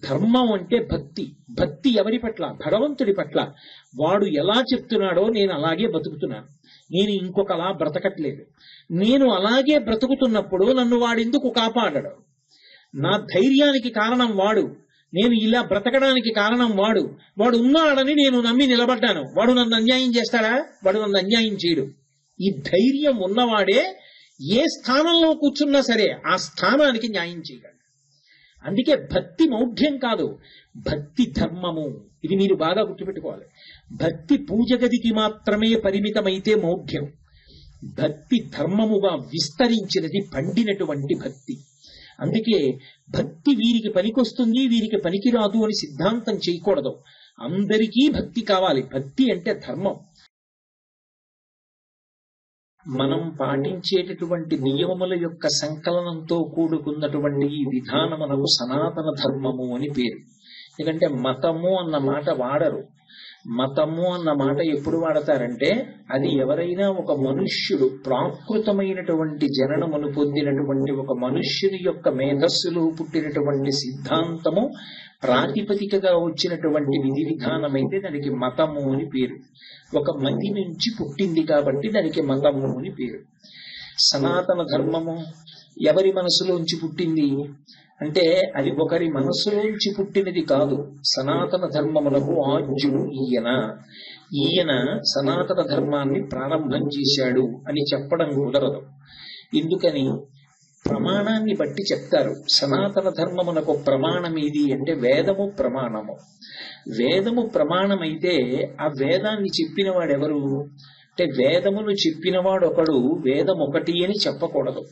ధర్మం అంటే భక్తి. భక్తి ఎవరి పట్ల? భగవంతుడి పట్ల. వాడు ఎలా చెప్తున్నాడో నేను అలాగే బతుకుతున్నాను, నేను ఇంకొకలా బ్రతకట్లేదు. నేను అలాగే బ్రతుకుతున్నప్పుడు నన్ను వాడెందుకు కాపాడడు? నా ధైర్యానికి కారణం వాడు, నేను ఇలా బ్రతకడానికి కారణం వాడు. వాడు ఉన్నాడని నేను నమ్మి నిలబడ్డాను. వాడు నన్ను అన్యాయం చేస్తాడా? వాడు నన్ను అన్యాయం చేయడు. ఈ ధైర్యం ఉన్నవాడే ఏ స్థానంలో కూర్చున్నా సరే ఆ స్థానానికి న్యాయం చేయగలడు. అందుకే భక్తి మౌఢ్యం కాదు, భక్తి ధర్మము. ఇది మీరు బాగా గుర్తుపెట్టుకోవాలి. భక్తి పూజ గదికి మాత్రమే పరిమితమైతే మౌఢ్యం. భక్తి ధర్మముగా విస్తరించినది పండినటువంటి భక్తి. అందుకే భక్తి వీరికి పనికొస్తుంది, వీరికి పనికిరాదు అని సిద్ధాంతం చేయకూడదు. అందరికీ భక్తి కావాలి. భక్తి అంటే ధర్మం. మనం పాటించేటటువంటి నియమముల యొక్క సంకలనంతో కూడుకున్నటువంటి ఈ విధానమునకు సనాతన ధర్మము అని పేరు. ఎందుకంటే మతము అన్న మాట వాడరు. మతము అన్న మాట ఎప్పుడు వాడతారంటే అది ఎవరైనా ఒక మనుష్యుడు ప్రాకృతమైనటువంటి జననమును పొందినటువంటి ఒక మనుష్యుని యొక్క మేధస్సులో పుట్టినటువంటి సిద్ధాంతము ప్రాతిపదికగా వచ్చినటువంటి విధి విధానమైతే దానికి మతము అని పేరు. ఒక మతి నుంచి పుట్టింది కాబట్టి దానికి మతము అని పేరు. సనాతన ధర్మము ఎవరి మనసులోంచి పుట్టింది అంటే అది ఒకరి మనసులోంచి పుట్టినది కాదు. సనాతన ధర్మములకు ఆద్యుడు ఈయన సనాతన ధర్మాన్ని ప్రారంభం చేశాడు అని చెప్పడం కుదరదు. ఎందుకని? ప్రమాణాన్ని బట్టి చెప్తారు. సనాతన ధర్మమునకు ప్రమాణం ఏది అంటే వేదము ప్రమాణము. వేదము ప్రమాణమైతే ఆ వేదాన్ని చెప్పిన వాడెవరు అంటే వేదమును చెప్పినవాడు ఒకడు, వేదం ఒకటి అని చెప్పకూడదు.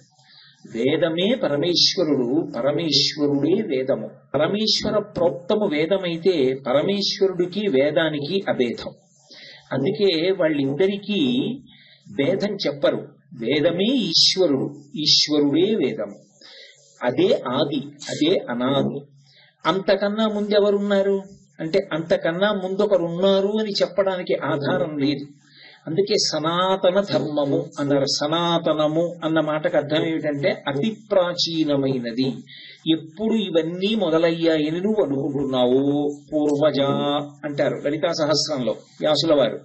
వేదమే పరమేశ్వరుడు, పరమేశ్వరుడే వేదము. పరమేశ్వర ప్రోక్తము వేదమైతే పరమేశ్వరుడికి వేదానికి అభేదం. అందుకే వాళ్ళిద్దరికీ భేదం చెప్పరు. వేదమే ఈశ్వరుడు, ఈశ్వరుడే వేదము. అదే ఆది, అదే అనాది. అంతకన్నా ముందెవరున్నారు అంటే అంతకన్నా ముందొకరున్నారు అని చెప్పడానికి ఆధారం లేదు. అందుకే సనాతన ధర్మము అన్నారు. సనాతనము అన్న మాటకు అర్థం ఏమిటంటే అతి ప్రాచీనమైనది. ఎప్పుడు ఇవన్నీ మొదలయ్యాయని నువ్వు అనుకుంటున్నావు? పూర్వజ అంటారు లలితా సహస్రంలో వ్యాసుల వారు.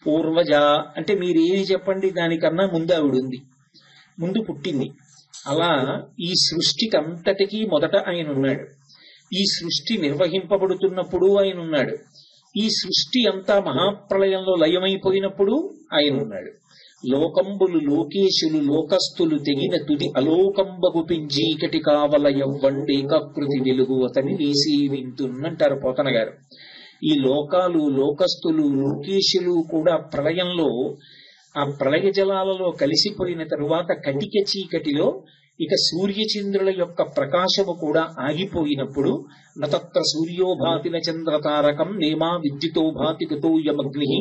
పూర్వజ అంటే మీరేది చెప్పండి, దానికన్నా ముందు ఆవిడుంది, ముందు పుట్టింది. అలా ఈ సృష్టికి అంతటికీ మొదట ఆయన ఉన్నాడు. ఈ సృష్టి నిర్వహింపబడుతున్నప్పుడు ఆయన ఉన్నాడు. ఈ సృష్టి అంతా మహాప్రళయంలో లయమైపోయినప్పుడు ఆయన ఉన్నాడు. లోకంబులు లోకేశులు లోకస్తులు తెగిన తుది అలోకంబగు పింజీకటి కావల ఎవ్వండి ఏకాకృతి వెలుగు అతని వేసి వింటున్నంటారు పోతన గారు. ఈ లోకాలు లోకస్తులు లోకేశులు కూడా ప్రళయంలో ఆ ప్రళయ జలాలలో కలిసిపోయిన తరువాత కటిక చీకటిలో ఇక సూర్యచంద్రుల యొక్క ప్రకాశము కూడా ఆగిపోయినప్పుడు నతత్ర సూర్యోభాతి చంద్రతారకం నేమా విద్యుతో భాతి గతో యమగ్ని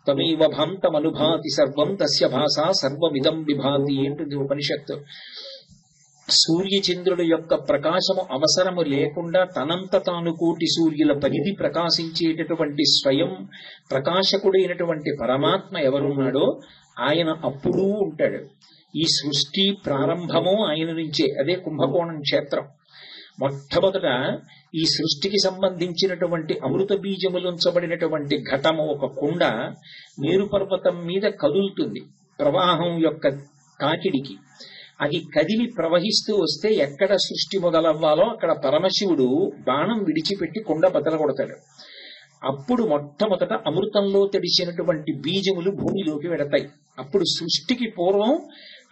తమేవ భాంతమనుభాతి సర్వం తస్య భాషా సర్వమిదం విభాతి ఏంటుంది ఉపనిషత్తు. సూర్యచంద్రుల యొక్క ప్రకాశము అవసరము లేకుండా తనంత తాను కోటి సూర్యుల పరిధి ప్రకాశించేటటువంటి స్వయం ప్రకాశకుడైనటువంటి పరమాత్మ ఎవరున్నాడో ఆయన అప్పుడూ ఉంటాడు. ఈ సృష్టి ప్రారంభము ఆయన నుంచే. అదే కుంభకోణం క్షేత్రం. మొట్టమొదట ఈ సృష్టికి సంబంధించినటువంటి అమృత బీజములుంచబడినటువంటి ఘటము ఒక కుండ మేరు పర్వతం మీద కదులుతుంది ప్రవాహం యొక్క కాకిడికి. అది కదిలి ప్రవహిస్తూ వస్తే ఎక్కడ సృష్టి మొదలవ్వాలో అక్కడ పరమశివుడు బాణం విడిచిపెట్టి కుండ బదల కొడతాడు. అప్పుడు మొట్టమొదట అమృతంలో తడిసినటువంటి బీజములు భూమిలోకి వెడతాయి. అప్పుడు సృష్టికి పూర్వం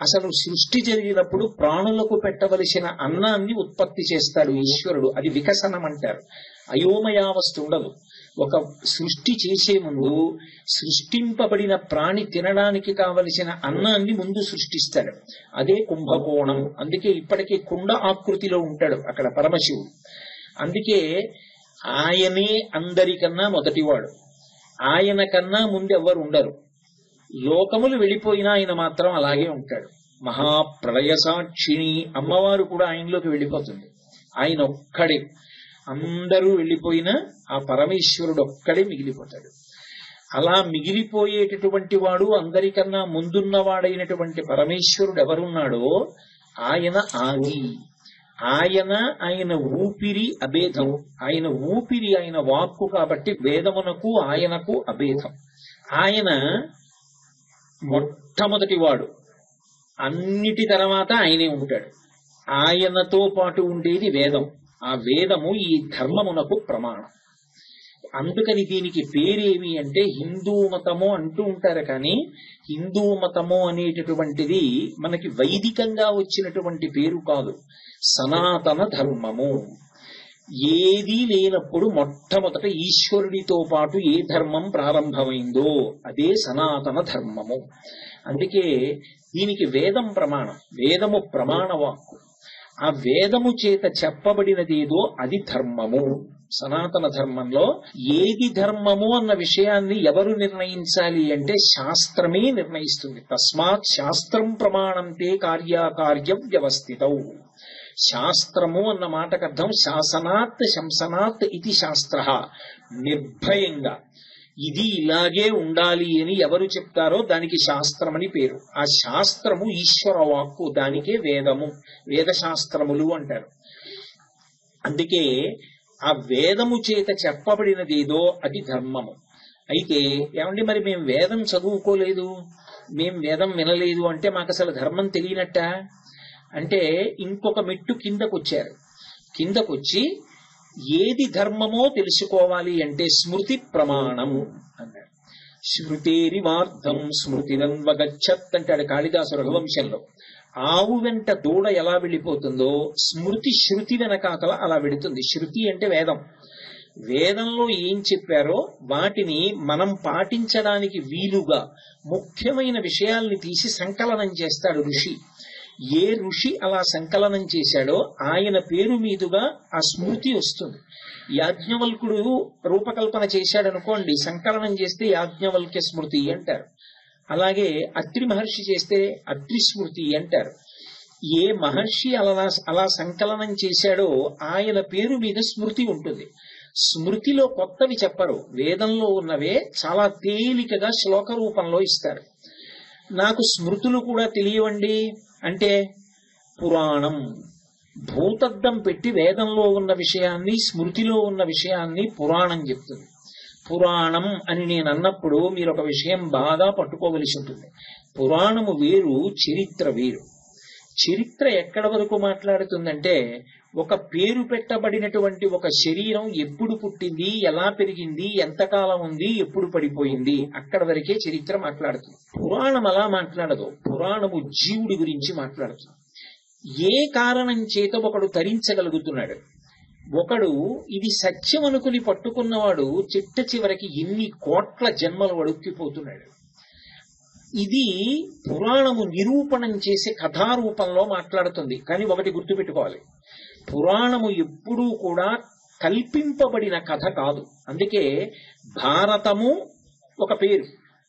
అసలు సృష్టి జరిగినప్పుడు ప్రాణులకు పెట్టవలసిన అన్నాన్ని ఉత్పత్తి చేస్తాడు ఈశ్వరుడు. అది వికసనం అంటారు. అయోమయావస్థ ఉండదు. ఒక సృష్టి చేసే ముందు సృష్టింపబడిన ప్రాణి తినడానికి కావలసిన అన్నాన్ని ముందు సృష్టిస్తాడు. అదే కుంభకోణం. అందుకే ఇప్పటికీ కుండ ఆకృతిలో ఉంటాడు అక్కడ పరమశివుడు. అందుకే ఆయనే అందరికన్నా మొదటివాడు. ఆయన కన్నా ముందెవ్వరు ఉండరు. లోకములు వెళ్ళిపోయినా ఆయన మాత్రం అలాగే ఉంటాడు. మహాప్రళయ సాక్షిని అమ్మవారు కూడా ఆయనలోకి వెళ్ళిపోతుంది. ఆయన ఒక్కడే. అందరూ వెళ్ళిపోయినా ఆ పరమేశ్వరుడు ఒక్కడే మిగిలిపోతాడు. అలా మిగిలిపోయేటటువంటి వాడు అందరికన్నా ముందున్నవాడైనటువంటి పరమేశ్వరుడు ఎవరున్నాడో ఆయన ఆది. ఆయన ఊపిరి అభేదం. ఆయన ఊపిరి ఆయన వాక్కు కాబట్టి వేదమునకు ఆయనకు అభేదం. ఆయన మొట్టమొదటి వాడు, అన్నిటి తర్వాత ఆయనే ఉంటాడు. ఆయనతో పాటు ఉండేది వేదం. ఆ వేదము ఈ ధర్మమునకు ప్రమాణం. అందుకని దీనికి పేరేమి అంటే హిందూ మతము అంటూ ఉంటారు. కానీ హిందూ మతము అనేటటువంటిది మనకి వైదికంగా వచ్చినటువంటి పేరు కాదు, సనాతన ధర్మము. ఏదీ లేనప్పుడు మొట్టమొదట ఈశ్వరుడితో పాటు ఏ ధర్మం ప్రారంభమైందో అదే సనాతన ధర్మము. అందుకే దీనికి వేదం ప్రమాణం. వేదము ప్రమాణ వాక్కు. ఆ వేదము చేత చెప్పబడినదేదో అది ధర్మము. సనాతన ధర్మంలో ఏది ధర్మము అన్న విషయాన్ని ఎవరు నిర్ణయించాలి అంటే శాస్త్రమే నిర్ణయిస్తుంది. తస్మాత్ శాస్త్రం ప్రమాణంతే కార్యాకార్య వ్యవస్థితౌ. శాస్త్రము అన్న మాటకు అర్థం శాసనాత్ శంసనాత్ ఇది శాస్త్ర. నిర్భయంగా ఇది ఇలాగే ఉండాలి అని ఎవరు చెప్తారో దానికి శాస్త్రం అని పేరు. ఆ శాస్త్రము ఈశ్వర వాక్కు, దానికే వేదము, వేదశాస్త్రములు అంటారు. అందుకే ఆ వేదము చేత చెప్పబడినదేదో అది ధర్మము. అయితే ఏమండి మరి మేము వేదం చదువుకోలేదు, మేము వేదం వినలేదు అంటే మాకు అసలు ధర్మం తెలియనట్ట అంటే ఇంకొక మెట్టు కిందకొచ్చారు. కిందకొచ్చి ఏది ధర్మమో తెలుసుకోవాలి అంటే స్మృతి ప్రమాణం అన్నాడు. శృతేరివార్థం స్మృతిరన్వగచ్చత్ అంటాడు కాళిదాసు రఘువంశంలో. ఆవు వెంట దూడ ఎలా వెళ్ళిపోతుందో స్మృతి శృతి వెనకాతల అలా వెడుతుంది. శృతి అంటే వేదం. వేదంలో ఏం చెప్పారో వాటిని మనం పాటించడానికి వీలుగా ముఖ్యమైన విషయాల్ని తీసి సంకలనం చేస్తాడు ఋషి. ఏ ఋషి అలా సంకలనం చేశాడో ఆయన పేరు మీదుగా ఆ స్మృతి వస్తుంది. యాజ్ఞవల్కుడు రూపకల్పన చేశాడనుకోండి, సంకలనం చేస్తే యాజ్ఞవల్క్య స్మృతి అంటారు. అలాగే అత్రి మహర్షి చేస్తే అత్రి స్మృతి అంటారు. ఏ మహర్షి అలా సంకలనం చేశాడో ఆయన పేరు మీద స్మృతి ఉంటుంది. స్మృతిలో కొత్తవి చెప్పరు, వేదంలో ఉన్నవే చాలా తేలికగా శ్లోక రూపంలో ఇస్తారు. నాకు స్మృతులు కూడా తెలియవండి అంటే పురాణం. భూతద్దం పెట్టి వేదంలో ఉన్న విషయాన్ని స్మృతిలో ఉన్న విషయాన్ని పురాణం చెప్తుంది. పురాణం అని నేను అన్నప్పుడు మీరు ఒక విషయం బాగా పట్టుకోవలసి ఉంటుంది. పురాణము వేరు, చరిత్ర వేరు. చరిత్ర ఎక్కడ వరకు మాట్లాడుతుందంటే ఒక పేరు పెట్టబడినటువంటి ఒక శరీరం ఎప్పుడు పుట్టింది, ఎలా పెరిగింది, ఎంతకాలం ఉంది, ఎప్పుడు పడిపోయింది, అక్కడ వరకే చరిత్ర మాట్లాడుతుంది. పురాణం అలా మాట్లాడదు. పురాణము జీవుడి గురించి మాట్లాడుతుంది. ఏ కారణం చేత ఒకడు తరించగలుగుతున్నాడు, ఒకడు ఇది సత్యం అనుకుని పట్టుకున్నవాడు చిట్ట చివరికి ఎన్ని కోట్ల జన్మలు అడుక్కిపోతున్నాడు. ఇది పురాణము నిరూపణం చేసే కథారూపంలో మాట్లాడుతుంది. కానీ ఒకటి గుర్తుపెట్టుకోవాలి, పురాణము ఎప్పుడూ కూడా కల్పింపబడిన కథ కాదు. అందుకే భారతము ఒక పేరు,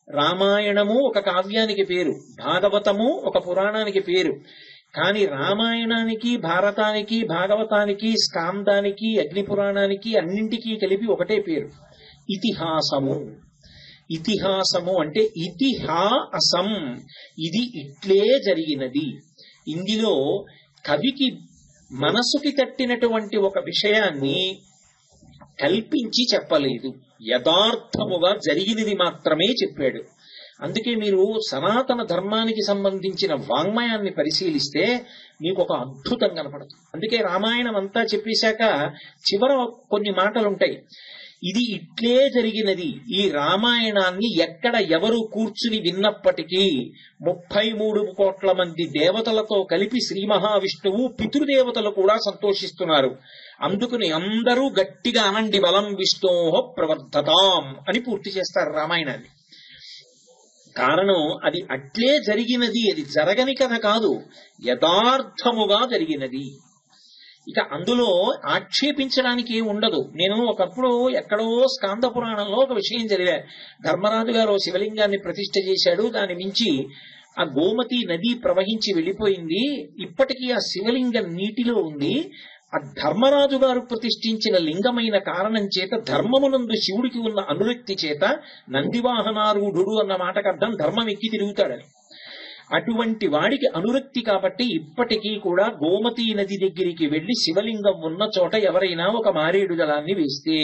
రామాయణము ఒక కావ్యానికి పేరు, భాగవతము ఒక పురాణానికి పేరు. కానీ రామాయణానికి, భారతానికి, భాగవతానికి, స్కాందానికి, అగ్నిపురాణానికి అన్నింటికీ కలిపి ఒకటే పేరు, ఇతిహాసము. ఇతిహాసము అంటే ఇతిహాసం, ఇది ఇట్లే జరిగినది. ఇందులో కవికి మనసుకి తట్టినటువంటి ఒక విషయాన్ని కల్పించి చెప్పలేదు, యథార్థముగా జరిగినది మాత్రమే చెప్పాడు. అందుకే మీరు సనాతన ధర్మానికి సంబంధించిన వాంగ్మయాన్ని పరిశీలిస్తే మీకు ఒక అద్భుతం కనపడుతుంది. అందుకే రామాయణం అంతా చెప్పేశాక చివర కొన్ని మాటలుంటాయి, ఇది ఇట్లే జరిగినది. ఈ రామాయణాన్ని ఎక్కడ ఎవరు కూర్చుని విన్నప్పటికీ 33 కోట్ల మంది దేవతలతో కలిపి శ్రీ మహావిష్ణువు, పితృదేవతలు కూడా సంతోషిస్తున్నారు. అందుకని అందరూ గట్టిగా అనండి, బలం విష్ణోః ప్రవర్ధతాం అని పూర్తి చేస్తారు రామాయణాన్ని. కారణం అది అట్లే జరిగినది, అది జరగని కథ కాదు, యథార్థముగా జరిగినది. ఇక అందులో ఆక్షేపించడానికి ఏమి ఉండదు. నేను ఒకప్పుడు ఎక్కడో స్కాంద పురాణంలో ఒక విషయం జరిగా, ధర్మరాజు గారు శివలింగాన్ని ప్రతిష్ఠ చేశాడు, దాని మించి ఆ గోమతి నది ప్రవహించి వెళ్ళిపోయింది, ఇప్పటికీ ఆ శివలింగం నీటిలో ఉంది. ఆ ధర్మరాజు గారు ప్రతిష్ఠించిన లింగమైన కారణం చేత, ధర్మమునందు శివుడికి ఉన్న అనురక్తి చేత నందివాహనారూఢుడు అన్న మాటకు అర్థం ధర్మం ఎక్కి తిరుగుతాడని. అటువంటి వాడికి అనురక్తి కాబట్టి ఇప్పటికీ కూడా గోమతీ నది దగ్గరికి వెళ్లి శివలింగం ఉన్న చోట ఎవరైనా ఒక మారేడు దళాన్ని వేస్తే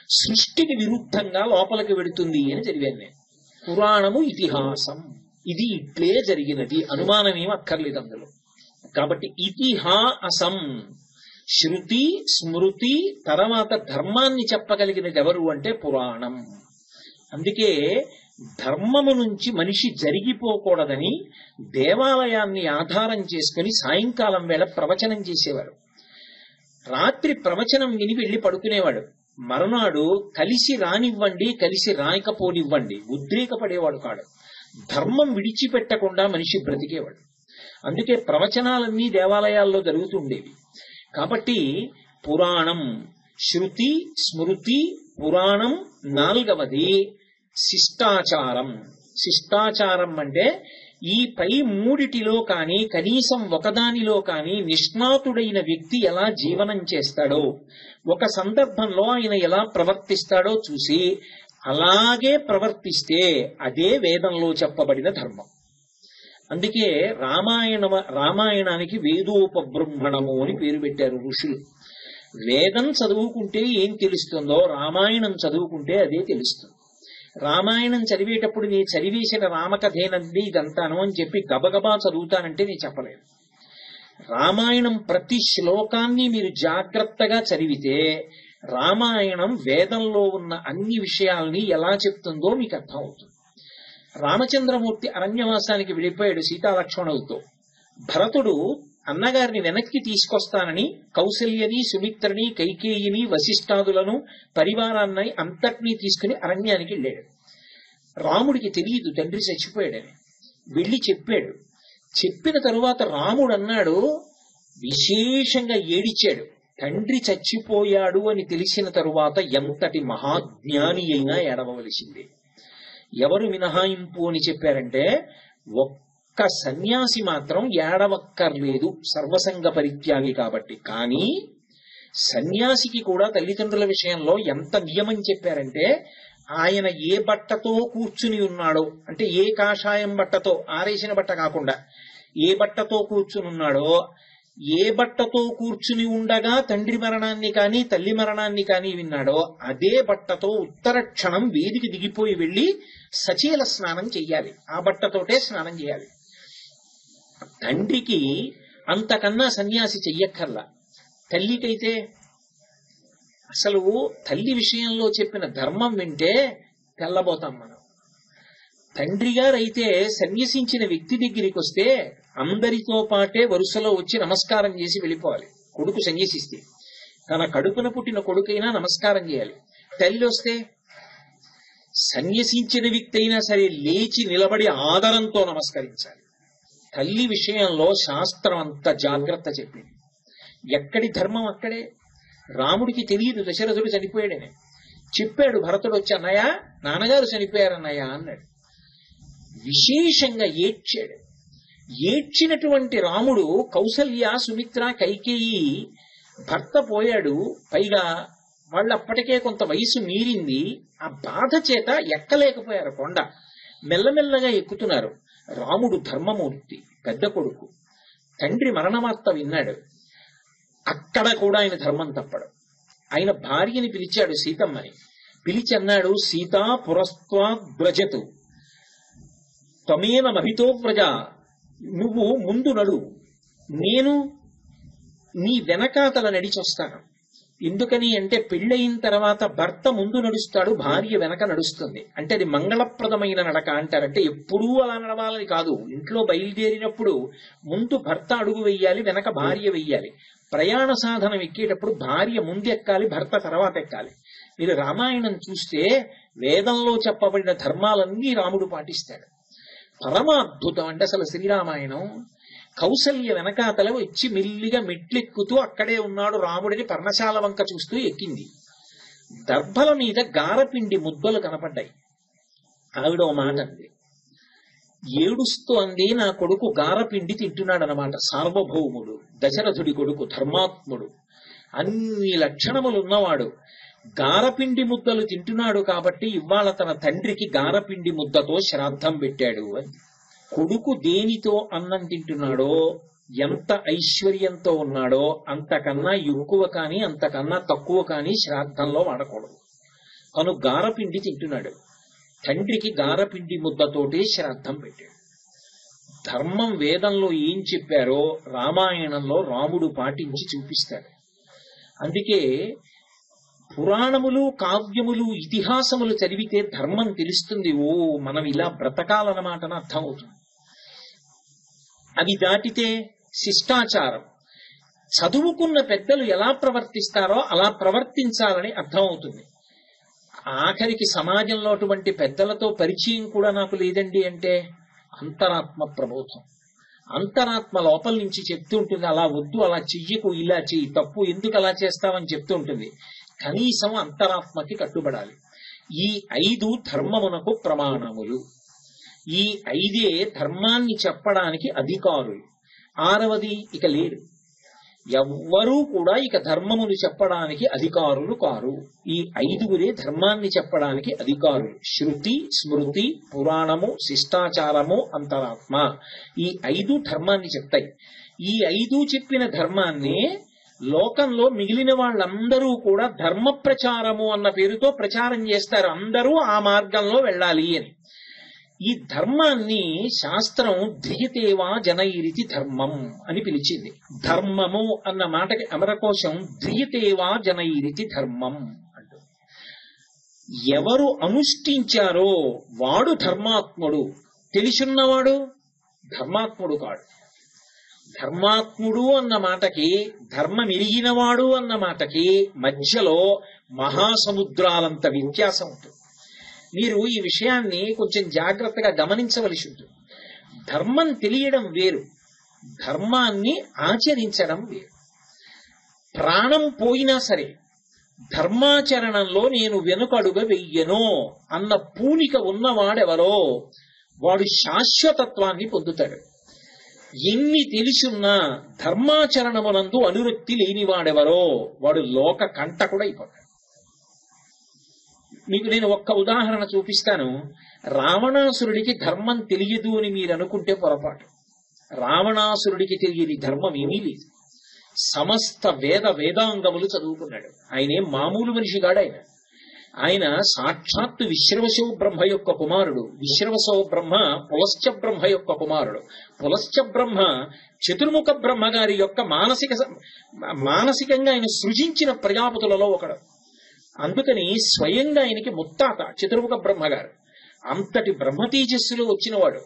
సృష్టికి విరుద్ధంగా లోపలికి వెడుతుంది అని చదివాను నేను. పురాణము ఇతిహాసం, ఇది ఇట్లే జరిగినది, అనుమానమేం అక్కర్లేదు అందులో. కాబట్టి ఇతిహాసం, శృతి స్మృతి తర్వాత ధర్మాన్ని చెప్పగలిగినది ఎవరు అంటే పురాణం. అందుకే ధర్మము నుంచి మనిషి జరిగిపోకూడదని దేవాలయాన్ని ఆధారం చేసుకుని సాయంకాలం వేళ ప్రవచనం చేసేవాడు. రాత్రి ప్రవచనం విని వెళ్లి పడుకునేవాడు. మరునాడు కలిసి రానివ్వండి కలిసి రాయకపోనివ్వండి ఉద్రేకపడేవాడు కాడు. ధర్మం విడిచిపెట్టకుండా మనిషి బ్రతికేవాడు. అందుకే ప్రవచనాలన్నీ దేవాలయాల్లో జరుగుతుండేవి. కాబట్టి పురాణం, శృతి స్మృతి పురాణం. నాలుగవది శిష్టాచారం. శిష్టాచారం అంటే ఈ పై మూడిటిలో కానీ కనీసం ఒకదానిలో కానీ నిష్ణాతుడైన వ్యక్తి ఎలా జీవనం చేస్తాడో, ఒక సందర్భంలో ఆయన ఎలా ప్రవర్తిస్తాడో చూసి అలాగే ప్రవర్తిస్తే అదే వేదంలో చెప్పబడిన ధర్మం. అందుకే రామాయణానికి వేదోపబ్రహ్మణము అని పేరు పెట్టారు ఋషులు. వేదం చదువుకుంటే ఏం తెలుస్తుందో రామాయణం చదువుకుంటే అదే తెలుస్తుంది. రామాయణం చదివేటప్పుడు నేను చదివేసిన రామకథేనండి ఇదంతాను అని చెప్పి గబగబా చదువుతానంటే నేను చెప్పలేను. రామాయణం ప్రతి శ్లోకాన్ని మీరు జాగ్రత్తగా చదివితే రామాయణం వేదంలో ఉన్న అన్ని విషయాల్ని ఎలా చెప్తుందో మీకు అర్థం అవుతుంది. రామచంద్రమూర్తి అరణ్యవాసానికి వెళ్ళిపోయాడు సీతాలక్ష్మణులతో. భరతుడు అన్నగారిని వెనక్కి తీసుకొస్తానని కౌసల్యని సుమిత్రని కైకేయిని వశిష్ఠాదులను పరివారాన్ని అంతటినీ తీసుకుని అరణ్యానికి వెళ్ళాడు. రాముడికి తెలియదు తండ్రి చచ్చిపోయాడని. వెళ్ళి చెప్పాడు. చెప్పిన తరువాత రాముడు అన్నాడు, విశేషంగా ఏడిచాడు. తండ్రి చచ్చిపోయాడు అని తెలిసిన తరువాత ఎంతటి మహాజ్ఞాని అయినా ఏడవలసిందే. ఎవరు మినహాయింపు అని చెప్పారంటే ఒక్క సన్యాసి మాత్రం ఏడవక్కర్లేదు, సర్వసంగ పరిత్యాగి కాబట్టి. కానీ సన్యాసికి కూడా తల్లిదండ్రుల విషయంలో ఎంత నియమం చెప్పారంటే ఆయన ఏ బట్టతో కూర్చుని ఉన్నాడో, అంటే ఏ కాషాయం బట్టతో, ఆరేసిన బట్ట కాకుండా ఏ బట్టతో కూర్చుని ఉన్నాడో, ఏ బట్టతో కూర్చుని ఉండగా తండ్రి మరణాన్ని కానీ తల్లి మరణాన్ని కానీ విన్నాడో అదే బట్టతో ఉత్తర క్షణం వేదికి దిగిపోయి వెళ్లి సచీల స్నానం చెయ్యాలి. ఆ బట్టతోటే స్నానం చేయాలి. తండ్రికి అంతకన్నా సన్యాసి చెయ్యక్కర్లా. తల్లికైతే అసలు తల్లి విషయంలో చెప్పిన ధర్మం వింటే తెల్లబోతాం మనం. తండ్రి గారైతే సన్యసించిన వ్యక్తి దగ్గరికి వస్తే అందరితో పాటే వరుసలో వచ్చి నమస్కారం చేసి వెళ్ళిపోవాలి. కొడుకు సన్యసిస్తే తన కడుపున పుట్టిన కొడుకైనా నమస్కారం చేయాలి. తల్లి వస్తే సన్యసించిన వ్యక్తి అయినా సరే లేచి నిలబడి ఆదరంతో నమస్కరించాలి. తల్లి విషయంలో శాస్త్రం అంత జాగ్రత్త చెప్పింది. ఎక్కడి ధర్మం అక్కడే. రాముడికి తెలియదు దశరథుడు చనిపోయాడని. చెప్పాడు భరతుడు వచ్చి, అన్నయ్య నాన్నగారు చనిపోయారన్నయ్య అన్నాడు. విశేషంగా ఏడ్చాడు. ఏడ్చినటువంటి రాముడు కౌసల్య సుమిత్ర కైకేయి భర్త పోయాడు, పైగా వాళ్ళు అప్పటికే కొంత వయసు మీరింది. ఆ బాధ చేత ఎక్కలేకపోయారు కొండ. మెల్లమెల్లగా ఎక్కుతున్నారు. రాముడు ధర్మమూర్తి, పెద్ద కొడుకు. తండ్రి మరణవార్త విన్నాడు. అక్కడ కూడా ఆయన ధర్మం తప్పడు. ఆయన భార్యని పిలిచాడు, సీతమ్మని పిలిచి అన్నాడు, సీతా పురస్త్వాద్వ్రజతు త్వమేన మహితో వ్రజ, నువ్వు ముందు నడు, నేను నీ వెనకాతల నడిచొస్తాను. ఎందుకని అంటే పెళ్ళయిన తర్వాత భర్త ముందు నడుస్తాడు, భార్య వెనక నడుస్తుంది. అంటే అది మంగళప్రదమైన నడక అంటారంటే ఎప్పుడూ అలా నడవాలని కాదు. ఇంట్లో బయలుదేరినప్పుడు ముందు భర్త అడుగు వెయ్యాలి, వెనక భార్య వెయ్యాలి. ప్రయాణ సాధనం ఎక్కేటప్పుడు భార్య ముందు ఎక్కాలి, భర్త తర్వాత ఎక్కాలి. మీరు రామాయణం చూస్తే వేదంలో చెప్పబడిన ధర్మాలన్నీ రాముడు పాటిస్తాడు. పరమాద్భుతం అంటే అసలు శ్రీరామాయణం. కౌసల్య వెనకాతల వచ్చి మెల్లిగా మెట్లెక్కుతూ అక్కడే ఉన్నాడు రాముడిని పర్ణశాల వంక చూస్తూ ఎక్కింది. దర్భల మీద గారపిండి ముద్దలు కనపడ్డాయి. ఆవిడ ఓ మాట అంది, ఏడుస్తూ అంది, నా కొడుకు గారపిండి తింటున్నాడనమాట. సార్వభౌముడు, దశరథుడి కొడుకు, ధర్మాత్ముడు, అన్ని లక్షణములున్నవాడు గారపిండి ముద్దలు తింటున్నాడు కాబట్టి ఇవాళ తన తండ్రికి గారపిండి ముద్దతో శ్రాద్ధం పెట్టాడు అని. కొడుకు దేనితో అన్నం తింటున్నాడో, ఎంత ఐశ్వర్యంతో ఉన్నాడో అంతకన్నా ఎక్కువ కానీ అంతకన్నా తక్కువ కానీ శ్రాద్ధంలో వాడకూడదు. తను గారపిండి తింటున్నాడు, తండ్రికి గారపిండి ముద్దతోటే శ్రాద్ధం పెట్టాడు. ధర్మం వేదంలో ఏం చెప్పారో రామాయణంలో రాముడు పాటించి చూపిస్తాడు. అందుకే పురాణములు, కావ్యములు, ఇతిహాసములు చదివితే ధర్మం తెలుస్తుంది. ఓ, మనం ఇలా బ్రతకాలన్నమాటన అర్థం అవుతుంది. అవి దాటితే శిష్టాచారం, చదువుకున్న పెద్దలు ఎలా ప్రవర్తిస్తారో అలా ప్రవర్తించాలని అర్థం అవుతుంది. ఆఖరికి సమాజంలో అటువంటి పెద్దలతో పరిచయం కూడా నాకు లేదండి అంటే అంతరాత్మ ప్రబోధం. అంతరాత్మ లోపల నుంచి చెప్తూ ఉంటుంది, అలా వద్దు, అలా చెయ్యకు, ఇలా చెయ్యి, తప్పు, ఎందుకు అలా చేస్తావని చెప్తూ ఉంటుంది. కనీసం అంతరాత్మకి కట్టుబడాలి. ఈ 5 ధర్మమునకు ప్రమాణములు. ఈ 5 ధర్మాన్ని చెప్పడానికి అధికారులు. 6వది ఇక లేరు. ఎవ్వరూ కూడా ఇక ధర్మమును చెప్పడానికి అధికారులు కారు. ఈ 5 ధర్మాన్ని చెప్పడానికి అధికారులు. శృతి, స్మృతి, పురాణము, శిష్టాచారము, అంతరాత్మ. ఈ 5 ధర్మాన్ని చెప్తాయి. ఈ 5 చెప్పిన ధర్మాన్ని లోకంలో మిగిలిన వాళ్ళందరూ కూడా ధర్మ ప్రచారము అన్న పేరుతో ప్రచారం చేస్తారు. అందరూ ఆ మార్గంలో వెళ్ళాలి అని. ఈ ధర్మాన్ని శాస్త్రం ధ్రియతేవా జనైరితి ధర్మం అని పిలిచింది. ధర్మము అన్న మాటకి అమరకోశం ధ్రియతేవా జనైరితి ధర్మం అంటూ. ఎవరు అనుష్ఠించారో వాడు ధర్మాత్ముడు. తెలిసున్నవాడు ధర్మాత్ముడు కాడు. ధర్మాత్ముడు అన్న మాటకి, ధర్మం ఎరిగినవాడు అన్న మాటకి మధ్యలో మహాసముద్రాలంత వ్యత్యాసం ఉంటుంది. మీరు ఈ విషయాన్ని కొంచెం జాగ్రత్తగా గమనించవలసి ఉంటుంది. ధర్మం తెలియడం వేరు, ధర్మాన్ని ఆచరించడం వేరు. ప్రాణం పోయినా సరే ధర్మాచరణంలో నేను వెనుకడుగ వెయ్యను అన్న పూనిక ఉన్నవాడెవరో వాడు శాశ్వతత్వాన్ని పొందుతాడు. ఎన్ని తెలుసున్నా ధర్మాచరణమునందు అనురక్తి లేనివాడెవరో వాడు లోక కంటకుడైపోతాడు. మీకు నేను ఒక్క ఉదాహరణ చూపిస్తాను. రావణాసురుడికి ధర్మం తెలియదు అని మీరు అనుకుంటే పొరపాటు. రావణాసురుడికి తెలియని ధర్మం ఏమీ లేదు. సమస్త వేదాంగములు చదువుకున్నాడు. ఆయనే మామూలు మనిషిగాడు. ఆయన సాక్షాత్తు విశ్రవసో బ్రహ్మ యొక్క కుమారుడు. విశ్రవసో బ్రహ్మ పులశ్చ బ్రహ్మ యొక్క కుమారుడు. పులశ్చ బ్రహ్మ చతుర్ముఖ బ్రహ్మ గారి యొక్క మానసికంగా ఆయన సృజించిన ప్రజాపతులలో ఒకడు. అందుకని స్వయంగా ఆయనకి ముత్తాత చతుర్ముఖ బ్రహ్మగారు. అంతటి బ్రహ్మ తేజస్సులో వచ్చినవాడు.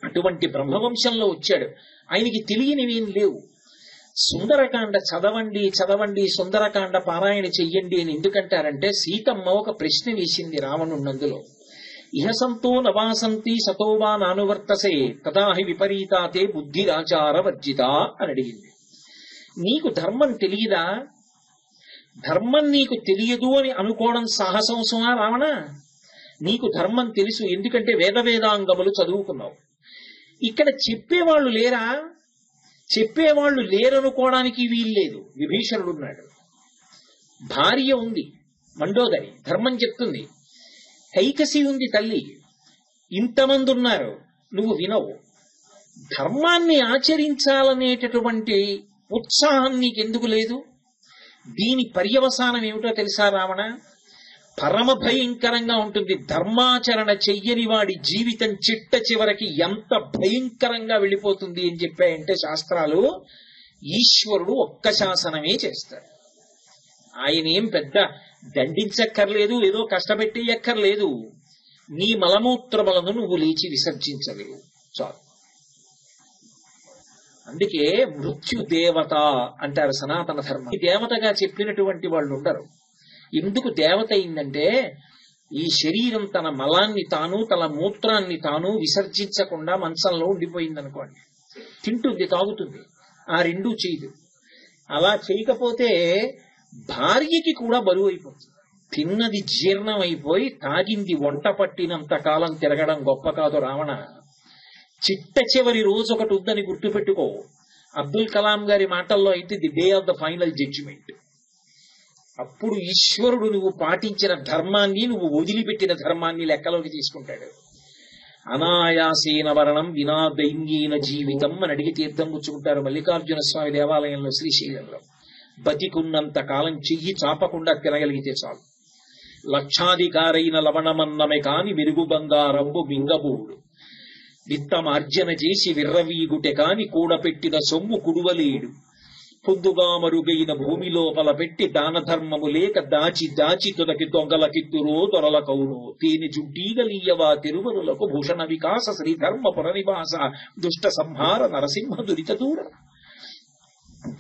అటువంటి బ్రహ్మవంశంలో వచ్చాడు. ఆయనకి తెలియనివేం లేవు. సుందరకాండ చదవండి సుందరకాండ పారాయణ చెయ్యండి అని ఎందుకంటారంటే, సీతమ్మ ఒక ప్రశ్న వేసింది రావణున్నందులో. ఇహ సంతో నవాసంతి సతోవా నానువర్తసే తదాహి విపరీతాతే బుద్ధిరాచార వర్జిత అని అడిగింది. నీకు ధర్మం తెలియదా? ధర్మం నీకు తెలియదు అని అనుకోవడం సాహసంసమా రావణ? నీకు ధర్మం తెలుసు, ఎందుకంటే వేదాంగములు చదువుకున్నావు. ఇక్కడ చెప్పేవాళ్ళు లేరా? చెప్పేవాళ్ళు లేరనుకోవడానికి వీల్లేదు. విభీషణుడున్నాడు, భార్య ఉంది మండోదరి, ధర్మం చెప్తుంది. కైకసి ఉంది తల్లి. ఇంతమంది ఉన్నారు, నువ్వు వినవు. ధర్మాన్ని ఆచరించాలనేటటువంటి ఉత్సాహం నీకెందుకు లేదు? దీని పర్యవసానం ఏమిటో తెలుసా రావణ? పరమ భయంకరంగా ఉంటుంది. ధర్మాచరణ చెయ్యని వాడి జీవితం చిట్ట చివరికి ఎంత భయంకరంగా వెళ్ళిపోతుంది అని చెప్పాయంటే శాస్త్రాలు, ఈశ్వరుడు ఒక్క శాసనమే చేస్తాడు. ఆయన ఏం పెద్ద దండించక్కర్లేదు, ఏదో కష్టపెట్టేయక్కర్లేదు. నీ మలమూత్రములను నువ్వు లేచి విసర్జించలేవు, చాలు. అందుకే మృత్యు దేవత అంటారు సనాతన ధర్మం. ఈ దేవతగా చెప్పినటువంటి వాళ్ళు ఉండరు. ఎందుకు దేవత అయిందంటే, ఈ శరీరం తన మలాన్ని తాను, తన మూత్రాన్ని తాను విసర్జించకుండా మంచంలో ఉండిపోయిందనుకోండి. తింటుంది, తాగుతుంది, ఆ రెండూ చేయదు. అలా చేయకపోతే భార్యకి కూడా బరువు అయిపోతుంది. తిన్నది జీర్ణం అయిపోయి తాగింది వంట పట్టినంత కాలం తిరగడం గొప్ప కాదు రావణ. చిట్ట చివరి రోజు ఒకటి ఉందని గుర్తుపెట్టుకో. అబ్దుల్ కలాం గారి మాటల్లో అయితే the day of the final judgement. అప్పుడు ఈశ్వరుడు నువ్వు పాటించిన ధర్మాన్ని, నువ్వు వదిలిపెట్టిన ధర్మాన్ని లెక్కలోకి తీసుకుంటాడు. అనాయాసేన వరణం వినా దైన్యేన జీవితం అని అడిగి తీర్థం పుచ్చుకుంటారు మల్లికార్జున స్వామి దేవాలయంలో శ్రీశైలంలో. బతికున్నంత కాలం చెయ్యి చాపకుండా తినగలిగితే చాలు. లక్షాధికారైన లవణమన్నమే కాని మెరుగు బంగారంబు మింగబూడు, విత్తమార్జన చేసి విర్రవీగుటె కాని కూడపెట్టిన సొమ్ము కుడువలేడు, పొద్దుగా మరుగైన భూమి లోపల పెట్టి దాన ధర్మము లేక దాచి దాచి తుదకి దొంగలకిత్తురో దొరల కౌరో, తేని జుడ్డీగలీయవా తిరువరులకు భూషణ వికాస శ్రీధర్మ పురనివాస దుష్ట సంహార నరసింహ దురిత దూర.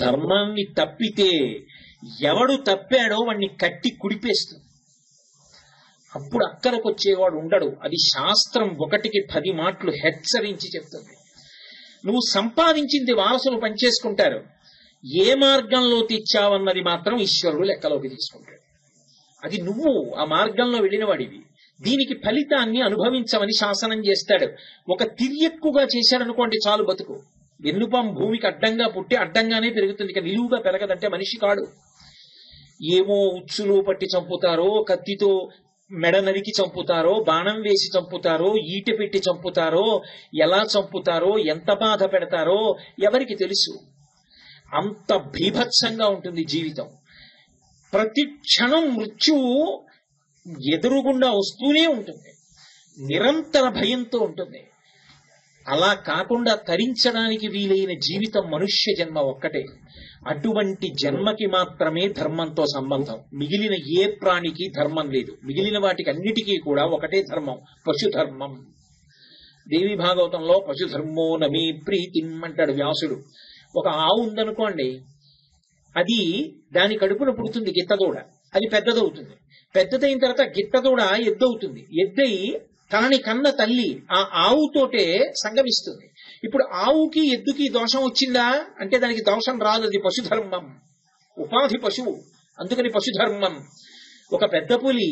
ధర్మాన్ని తప్పితే ఎవడు తప్పాడో వాణ్ణి కట్టి కుడిపేస్తుంది. అప్పుడు అక్కడికి వచ్చేవాడు ఉండడు. అది శాస్త్రం 1కి 10 మాటలు హెచ్చరించి చెప్తుంది. నువ్వు సంపాదించింది వారసులు పనిచేసుకుంటారు, ఏ మార్గంలో తెచ్చావన్నది మాత్రం ఈశ్వరుడు లెక్కలోకి తీసుకుంటాడు. అది నువ్వు ఆ మార్గంలో వెళ్ళిన వాడివి, దీనికి ఫలితాన్ని అనుభవించమని శాసనం చేస్తాడు. ఒక తిరియక్కుగా చేశాడనుకోండి చాలు బతుకు. వెన్నుపాం భూమికి అడ్డంగా పుట్టి అడ్డంగానే పెరుగుతుంది, ఇక నిలువుగా పెరగదంటే మనిషి కాడు. ఏమో ఉచ్చులు పట్టి చంపుతారో, కత్తితో మెడ నరికి చంపుతారో, బాణం వేసి చంపుతారో, ఈట పెట్టి చంపుతారో, ఎలా చంపుతారో, ఎంత బాధ పెడతారో ఎవరికి తెలుసు. అంత భీభత్సంగా ఉంటుంది జీవితం. ప్రతి క్షణం మృత్యువు ఎదురుగుండా వస్తూనే ఉంటుంది, నిరంతర భయంతో ఉంటుంది. అలా కాకుండా తరించడానికి వీలైన జీవితం మనుష్య జన్మ ఒక్కటే. అటువంటి జన్మకి మాత్రమే ధర్మంతో సంబంధం. మిగిలిన ఏ ప్రాణికి ధర్మం లేదు. మిగిలిన వాటికి అన్నిటికీ కూడా ఒకటే ధర్మం, పశుధర్మం. దేవి భాగవతంలో పశుధర్మో నమే ప్రీతిం అంటాడు వ్యాసుడు. ఒక ఆవు ఉందనుకోండి, అది దాని కడుపున పుడుతుంది గిత్తదూడ, అది పెద్దదవుతుంది. పెద్దదైన తర్వాత గిత్తదూడ ఎద్దవుతుంది. ఎద్దై తనని కన్న తల్లి ఆ ఆవుతోటే సంగమిస్తుంది. ఇప్పుడు ఆవుకి ఎద్దుకి దోషం వచ్చిందా అంటే దానికి దోషం రాదు, అది పశుధర్మం, ఉపాధి పశువు, అందుకని పశుధర్మం. ఒక పెద్ద పులి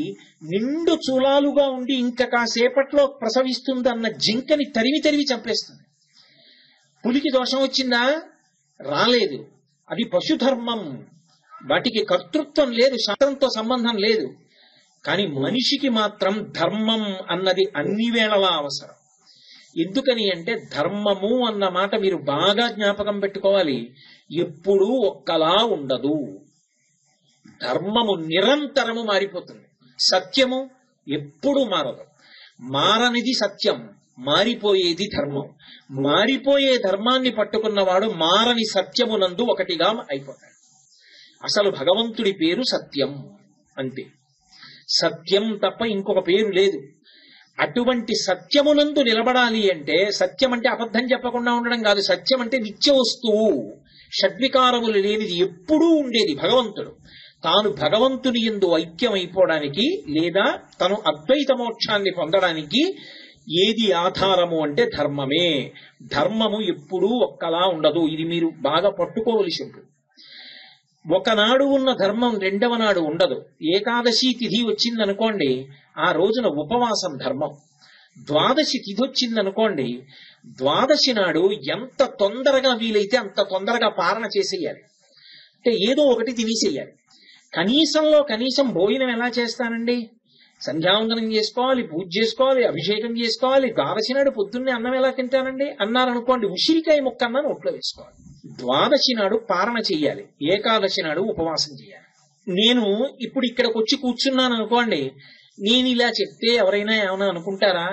నిండు చూలాలుగా ఉండి ఇంకా కాసేపట్లో ప్రసవిస్తుందన్న జింకని తరిమి తరిమి చంపేస్తుంది. పులికి దోషం వచ్చిందా? రాలేదు, అది పశుధర్మం. వాటికి కర్తృత్వం లేదు, శాస్త్రంతో సంబంధం లేదు. కానీ మనిషికి మాత్రం ధర్మం అన్నది అన్ని వేళలా అవసరం. ఎందుకని అంటే ధర్మము అన్న మాట మీరు బాగా జ్ఞాపకం పెట్టుకోవాలి, ఎప్పుడూ ఒక్కలా ఉండదు. ధర్మము నిరంతరము మారిపోతుంది, సత్యము ఎప్పుడూ మారదు. మారనిది సత్యం, మారిపోయేది ధర్మం. మారిపోయే ధర్మాన్ని పట్టుకున్నవాడు మారని సత్యమునందు ఒకటిగా అయిపోతాడు. అసలు భగవంతుడి పేరు సత్యం అంతే, సత్యం తప్ప ఇంకొక పేరు లేదు. అటువంటి సత్యమునందు నిలబడాలి అంటే, సత్యం అంటే అబద్ధం చెప్పకుండా ఉండడం కాదు, సత్యం అంటే నిత్య వస్తువు, షడ్వికారములు లేనిది, ఎప్పుడూ ఉండేది భగవంతుడు. తాను భగవంతుని యందు ఐక్యమైపోవడానికి లేదా తను అద్వైత మోక్షాన్ని పొందడానికి ఏది ఆధారము అంటే ధర్మమే. ధర్మము ఎప్పుడూ ఒక్కలా ఉండదు, ఇది మీరు బాగా పట్టుకోవలసి ఉంటుంది. ఒకనాడు ఉన్న ధర్మం రెండవ నాడు ఉండదు. ఏకాదశి తిథి వచ్చిందనుకోండి, ఆ రోజున ఉపవాసం ధర్మం. ద్వాదశి తిథి వచ్చిందనుకోండి, ద్వాదశి నాడు ఎంత తొందరగా వీలైతే అంత తొందరగా పారణ చేసేయాలి, అంటే ఏదో ఒకటి తినేసేయాలి. కనీసంలో కనీసం భోజనం ఎలా చేస్తానండి? సంధ్యావందనం చేసుకోవాలి, పూజ చేసుకోవాలి, అభిషేకం చేసుకోవాలి. ద్వాదశి నాడు పొద్దున్నే అన్నం ఎలా తింటానండి అన్నారనుకోండి, ఉసిరికాయ ముక్కన్నా నోట్లో వేసుకోవాలి. ద్వాదశి నాడు పారణ చెయ్యాలి, ఏకాదశి నాడు ఉపవాసం చేయాలి. నేను ఇప్పుడు ఇక్కడికి వచ్చి కూర్చున్నాను అనుకోండి, నేను ఇలా చెప్తే ఎవరైనా ఏమైనా అనుకుంటారా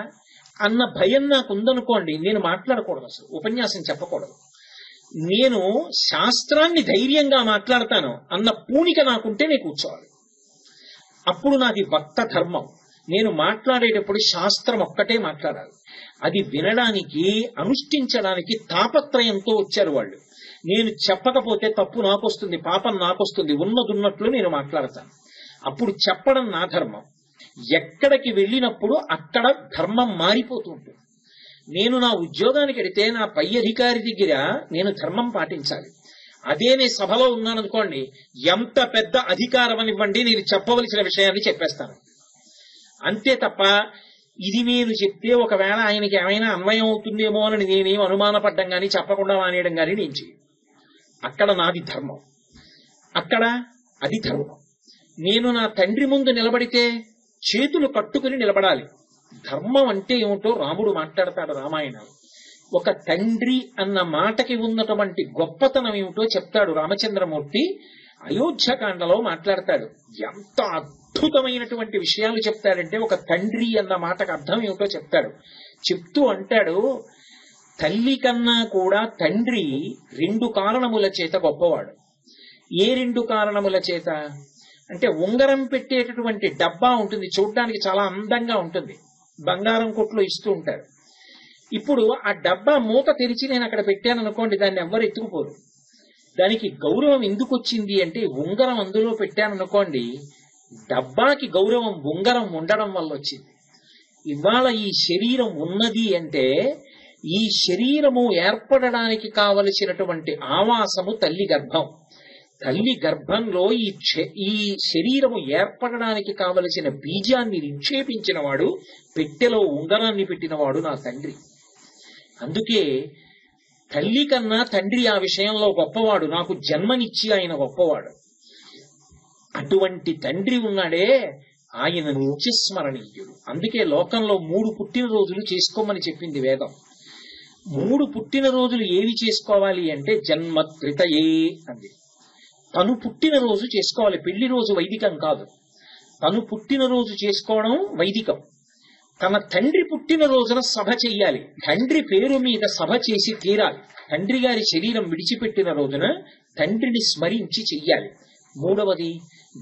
అన్న భయం నాకు ఉందనుకోండి, నేను మాట్లాడకూడదు, అసలు ఉపన్యాసం చెప్పకూడదు. నేను శాస్త్రాన్ని ధైర్యంగా మాట్లాడతాను అన్న పూనిక నాకుంటే నేను కూర్చోవాలి. అప్పుడు నాది వక్త ధర్మం. నేను మాట్లాడేటప్పుడు శాస్త్రం ఒక్కటే మాట్లాడాలి. అది వినడానికి, అనుష్ఠించడానికి తాపత్రయంతో వచ్చారు వాళ్ళు. నేను చెప్పకపోతే తప్పు నాకొస్తుంది, పాపం నాకొస్తుంది. ఉన్నదున్నట్లు నేను మాట్లాడతాను. అప్పుడు చెప్పడం నా ధర్మం. ఎక్కడికి వెళ్ళినప్పుడు అక్కడ ధర్మం మారిపోతూ ఉంటుంది. నేను నా ఉద్యోగానికి వెడితే నా పై అధికారి దగ్గర నేను ధర్మం పాటించాలి. అదే నేను సభలో ఉన్నాననుకోండి, ఎంత పెద్ద అధికారం అనివ్వండి, నేను చెప్పవలసిన విషయాన్ని చెప్పేస్తాను. అంతే తప్ప ఇది నేను చెప్తే ఒకవేళ ఆయనకి ఏమైనా అన్వయం అవుతుందేమో అని నేనేం అనుమానపడ్డం కానీ చెప్పకుండా మానేయడం కానీ నేను చేయను. అక్కడ నాది ధర్మం, అక్కడ అది ధర్మం. నేను నా తండ్రి ముందు నిలబడితే చేతులు కట్టుకుని నిలబడాలి, ధర్మం అంటే ఏమిటో రాముడు మాట్లాడతాడు రామాయణం. ఒక తండ్రి అన్న మాటకి ఉన్నటువంటి గొప్పతనం ఏమిటో చెప్తాడు రామచంద్రమూర్తి. అయోధ్యకాండలో మాట్లాడతాడు. ఎంత అద్భుతమైనటువంటి విషయాలు చెప్తాడంటే ఒక తండ్రి అన్న మాటకు అర్థం ఏమిటో చెప్తాడు. చెప్తూ అంటాడు, తల్లి కన్నా కూడా తండ్రి 2 కారణముల చేత గొప్పవాడు. ఏ 2 కారణముల చేత అంటే, ఉంగరం పెట్టేటటువంటి డబ్బా ఉంటుంది, చూడ్డానికి చాలా అందంగా ఉంటుంది, బంగారం కొట్లో ఇస్తూ ఉంటారు. ఇప్పుడు ఆ డబ్బా మూత తెరిచి నేను అక్కడ పెట్టాను అనుకోండి, దాన్ని ఎవ్వరు ఎత్తుకుపోరు. దానికి గౌరవం ఎందుకు వచ్చింది అంటే, ఉంగరం అందులో పెట్టాను అనుకోండి, డబ్బాకి గౌరవం ఉంగరం ఉండడం వల్ల వచ్చింది. ఇవాళ ఈ శరీరం ఉన్నది అంటే, ఈ శరీరము ఏర్పడడానికి కావలసినటువంటి ఆవాసము తల్లి గర్భం. తల్లి గర్భంలో ఈ శరీరము ఏర్పడడానికి కావలసిన బీజాన్ని నిక్షేపించిన వాడు, పెట్టెలో ఉంగరాన్ని పెట్టినవాడు నా తండ్రి. అందుకే తల్లి కన్నా తండ్రి ఆ విషయంలో గొప్పవాడు, నాకు జన్మనిచ్చి ఆయన గొప్పవాడు. అటువంటి తండ్రి ఉన్నాడే, ఆయన నిత్యస్మరణీయుడు. అందుకే లోకంలో 3 పుట్టినరోజులు చేసుకోమని చెప్పింది వేదం. 3 పుట్టినరోజులు ఏవి చేసుకోవాలి అంటే, జన్మత్రితయే అంది. తను పుట్టినరోజు చేసుకోవాలి, పెళ్లి రోజు వైదికం కాదు. తను పుట్టినరోజు చేసుకోవడం వైదికం. తన తండ్రి పుట్టినరోజున సభ చెయ్యాలి, తండ్రి పేరు మీద సభ చేసి తీరాలి. తండ్రి గారి శరీరం విడిచిపెట్టిన రోజున తండ్రిని స్మరించి చెయ్యాలి. 3వది,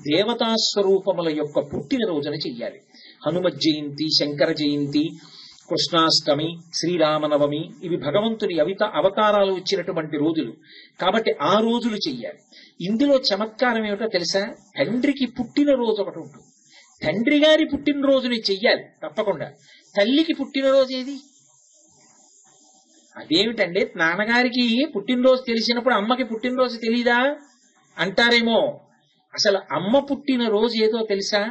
దేవతా స్వరూపముల యొక్క పుట్టినరోజున చెయ్యాలి. హనుమత్ జయంతి, శంకర జయంతి, కృష్ణాష్టమి, శ్రీరామనవమి, ఇవి భగవంతుని అవతారాలు వచ్చినటువంటి రోజులు కాబట్టి ఆ రోజులు చెయ్యాలి. ఇందులో చమత్కారం ఏమిటో తెలుసా? తండ్రికి పుట్టినరోజు ఒకటి ఉంటుంది, తండ్రి గారి పుట్టినరోజుని చెయ్యాలి తప్పకుండా. తల్లికి పుట్టినరోజు ఏది? అదేమిటండి, నాన్నగారికి పుట్టినరోజు తెలిసినప్పుడు అమ్మకి పుట్టినరోజు తెలీదా అంటారేమో. అసలు అమ్మ పుట్టినరోజు ఏదో తెలుసా?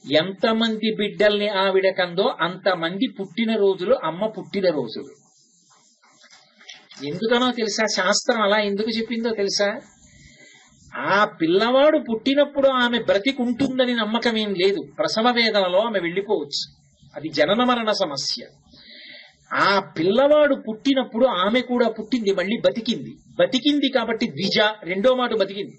ఎంతమంది బిడ్డల్ని ఆవిడ కందో అంతమంది పుట్టినరోజులు అమ్మ పుట్టినరోజులు. ఎందుకనో తెలుసా? శాస్త్రం అలా ఎందుకు చెప్పిందో తెలుసా? ఆ పిల్లవాడు పుట్టినప్పుడు ఆమె బ్రతికుంటుందని నమ్మకం ఏం లేదు. ప్రసవ వేదనలో ఆమె వెళ్ళిపోవచ్చు, అది జనన మరణ సమస్య. ఆ పిల్లవాడు పుట్టినప్పుడు ఆమె కూడా పుట్టింది, మళ్ళీ బతికింది కాబట్టి ద్విజ, 2వ మాట బతికింది.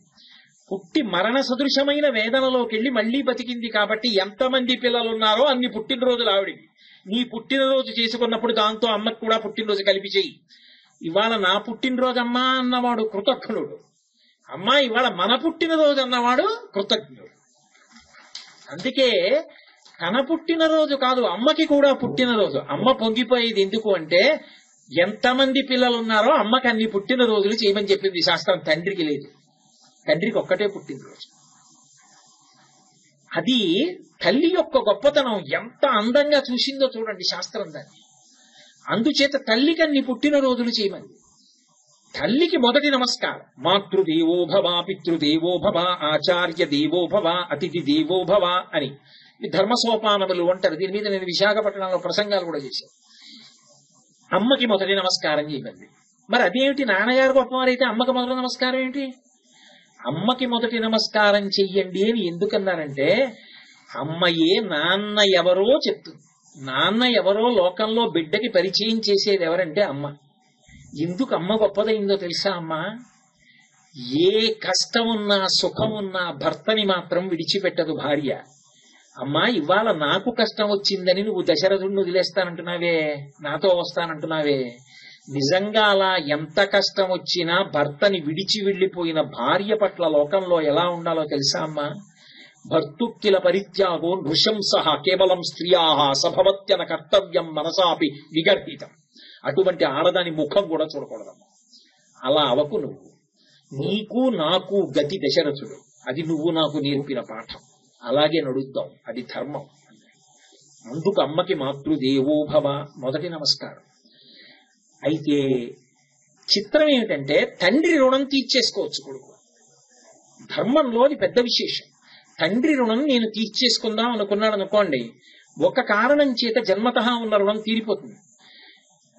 పుట్టి మరణ సదృశమైన వేదనలోకి వెళ్ళి మళ్లీ బతికింది కాబట్టి ఎంతమంది పిల్లలు ఉన్నారో అన్ని పుట్టినరోజులు ఆవిడికి. నీ పుట్టినరోజు చేసుకున్నప్పుడు దాంతో అమ్మకు కూడా పుట్టినరోజు కలిపి చెయ్యి. ఇవాళ నా పుట్టినరోజు అమ్మా అన్నవాడు కృతజ్ఞుడు, అమ్మా ఇవాళ మన పుట్టినరోజు అన్నవాడు కృతజ్ఞుడు. అందుకే తన పుట్టినరోజు కాదు, అమ్మకి కూడా పుట్టినరోజు. అమ్మ పొంగిపోయేది ఎందుకు అంటే, ఎంతమంది పిల్లలు ఉన్నారో అమ్మకి అన్ని పుట్టినరోజులు చేయమని చెప్పింది శాస్త్రం. తండ్రికి లేదు, తండ్రికి ఒక్కటే పుట్టినరోజు. అది తల్లి యొక్క గొప్పతనం. ఎంత అందంగా చూసిందో చూడండి శాస్త్రం దాన్ని. అందుచేత తల్లికి అన్ని పుట్టినరోజులు చేయమని. తల్లికి మొదటి నమస్కారం, మాతృదేవో భవ, పితృదేవో భవ, ఆచార్య దేవో భవ, అతిథి దేవో భవ అని ధర్మసోపానములు అంటారు. దీని మీద నేను విశాఖపట్నంలో ప్రసంగాలు కూడా చేశాను. అమ్మకి మొదటి నమస్కారం చేయమంది. మరి అదేమిటి, నాన్నగారు గొప్పవారైతే అమ్మకి మొదటి నమస్కారం ఏంటి? అమ్మకి మొదటి నమస్కారం చెయ్యండి అని ఎందుకన్నారంటే, అమ్మయే నాన్న ఎవరో చెప్తుంది. నాన్న ఎవరో లోకంలో బిడ్డకి పరిచయం చేసేది ఎవరంటే అమ్మ. ఎందుకు అమ్మ గొప్పదైందో తెలుసా? అమ్మ ఏ కష్టమున్నా సుఖమున్నా భర్తని మాత్రం విడిచిపెట్టదు భార్య. అమ్మా ఇవాళ నాకు కష్టం వచ్చిందని నువ్వు దశరథుడిని వదిలేస్తానంటున్నావే, నాతో వస్తానంటున్నావే. నిజంగా అలా ఎంత కష్టం వచ్చినా భర్తని విడిచి వెళ్లిపోయిన భార్య పట్ల లోకంలో ఎలా ఉండాలో తెలుసా అమ్మా? భర్తుక్కిల పరిత్యాగో నృశంసః కేవలం స్త్రియాః సభవత్యన కర్తవ్యం మనసాపి విగర్హితం. అటువంటి ఆడదాని ముఖం కూడా చూడకూడదమ్మా. అలా అవకు నువ్వు. నీకు నాకు గతి దశరథుడు, అది నువ్వు నాకు నేర్పిన పాఠం. అలాగే నడుద్దాం, అది ధర్మం. అందుకు అమ్మకి మాతృదేవోభవ మొదటి నమస్కారం. అయితే చిత్రం ఏమిటంటే, తండ్రి రుణం తీర్చేసుకోవచ్చు కొడుకు. ధర్మంలో అది పెద్ద విశేషం. తండ్రి రుణం నేను తీర్చేసుకుందాం అనుకున్నాడు అనుకోండి, ఒక కారణం చేత జన్మతః ఉన్న రుణం తీరిపోతుంది.